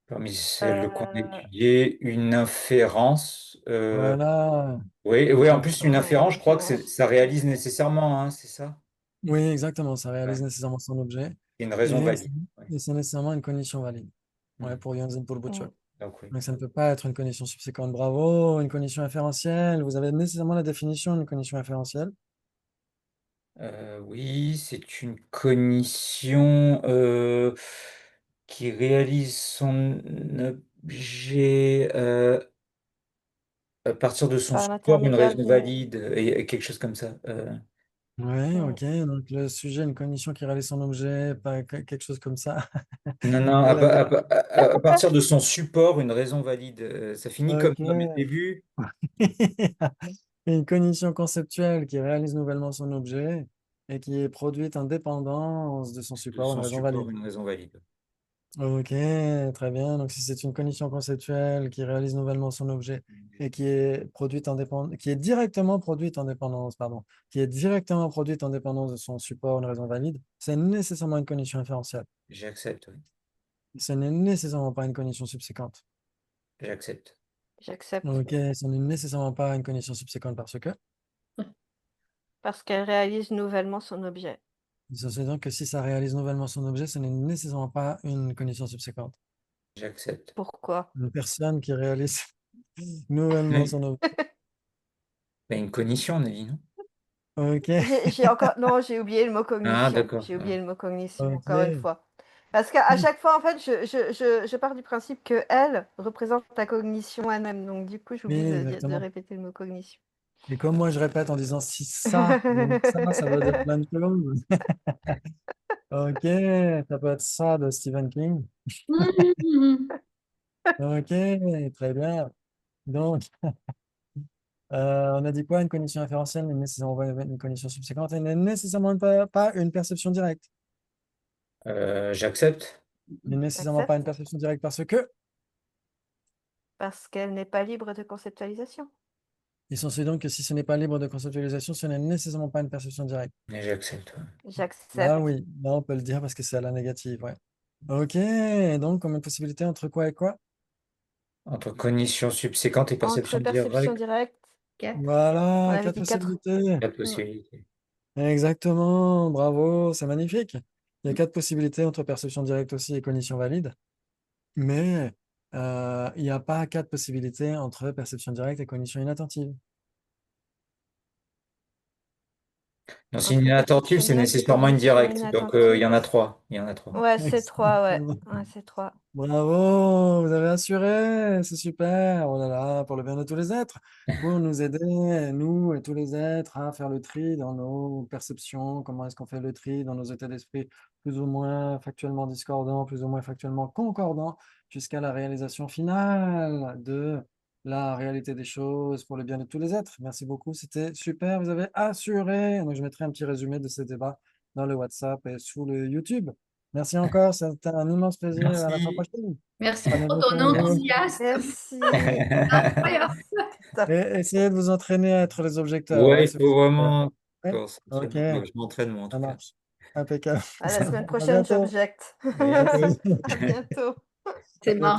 Parmi celles qu'on a étudiées, une inférence. voilà. Oui, oui, en plus, une Oh, inférence, je crois que référence. ça réalise nécessairement, hein, c'est ça? Oui, exactement. Ça Ouais. réalise nécessairement son objet. Il y a une raison Et valide. Ouais. c'est nécessairement une cognition valide. Ouais, Hmm. pour Jöns et pour Butcher. Mm. Donc oui. Donc, ça ne peut pas être une cognition subséquente. Bravo. Une cognition inférentielle. Vous avez nécessairement la définition d'une cognition inférentielle. Oui, c'est une cognition qui réalise son objet à partir de son Par support, une l'intermédiaire raison d'une... valide et quelque chose comme ça. Oui, Mm. ok. Donc, le sujet, une cognition qui réalise son objet, pas quelque chose comme ça. Non, non, Et à partir de son support, une raison valide. Ça finit comme ok. ça, mais le début, Une cognition conceptuelle qui réalise nouvellement son objet et qui est produite en dépendance de son de support, une son raison support, valide. une raison valide. Ok, très bien. Donc, si c'est une cognition conceptuelle qui réalise nouvellement son objet et qui est produite qui est directement produite en dépendance, pardon, qui est directement produite en dépendance de son support, une raison valide, c'est nécessairement une cognition inférentielle. J'accepte, oui. Ce n'est nécessairement pas une cognition subséquente. J'accepte. J'accepte. Ok, ce n'est nécessairement pas une cognition subséquente parce que, Parce qu'elle réalise nouvellement son objet. c'est donc que si ça réalise nouvellement son objet, ce n'est nécessairement pas une cognition subséquente. J'accepte. Pourquoi? Une personne qui réalise nouvellement Oui. son objet. Ben, une cognition, on a dit, non? Ok, J'ai encore... Non, j'ai oublié le mot Ah, cognition. d'accord. J'ai oublié le mot cognition, ok. encore une fois. Parce qu'à chaque fois, en fait, je pars du principe que elle représente la cognition elle-même. Donc, du coup, Oui, j'oublie de exactement. répéter le mot cognition. Et comme moi, je répète en disant si ça, donc ça veut dire plein de choses. Ok, ça peut être ça de Stephen King. Ok, très bien. Donc, on a dit quoi? Une cognition inférentielle n'est nécessairement pas une cognition subséquente et n'est nécessairement pas une perception directe. J'accepte. N'est nécessairement pas une Accepte. perception directe parce que, Parce qu'elle n'est pas libre de conceptualisation. il s'ensuit donc que si ce n'est pas libre de conceptualisation, ce n'est nécessairement pas une perception directe. Et j'accepte, ouais. Là, J'accepte. oui, là, on peut le dire parce que c'est à la négative, ouais. Ok, donc, combien de possibilités entre quoi et quoi? Entre cognition subséquente et perception Entre perception directe, directe, Quatre. on Voilà, avait 4 dit 4. possibilités. 4 possibilités. Exactement, bravo, c'est magnifique. Il y a 4 possibilités entre perception directe aussi et cognition valide, mais il n'y a pas 4 possibilités entre perception directe et cognition inattentive. Non, c'est une Entre inattentive, perception c'est directe et nécessairement une cognition directe. Donc, il y inattentive. en a 3. Il y en a 3. Ouais, c'est 3, ouais. Exactement. Ouais, c'est 3. Bravo, vous avez assuré, c'est super. Oh là là, pour le bien de tous les êtres, pour nous aider, nous et tous les êtres, à faire le tri dans nos perceptions. Comment est-ce qu'on fait le tri dans nos états d'esprit plus ou moins factuellement discordants, plus ou moins factuellement concordants, jusqu'à la réalisation finale de la réalité des choses pour le bien de tous les êtres. Merci beaucoup, c'était super, vous avez assuré. Donc, je mettrai un petit résumé de ces débats dans le WhatsApp et sous le YouTube. Merci encore, c'était un immense plaisir. À la fois Merci. prochaine. Merci Prenez pour bien ton soin de vous. enthousiasme. Merci. Incroyable. Et essayez de vous entraîner à être les objecteurs. Ouais, Ouais, il c'est faut super. vraiment Ouais, qu'on s'entraîne. ok, Moi, je m'entraîne, moi, en ça tout cas. marche. Impeccable. À la semaine À prochaine, bientôt. j'objecte. À bientôt. Oui, À bientôt. C'est à marrant. bientôt.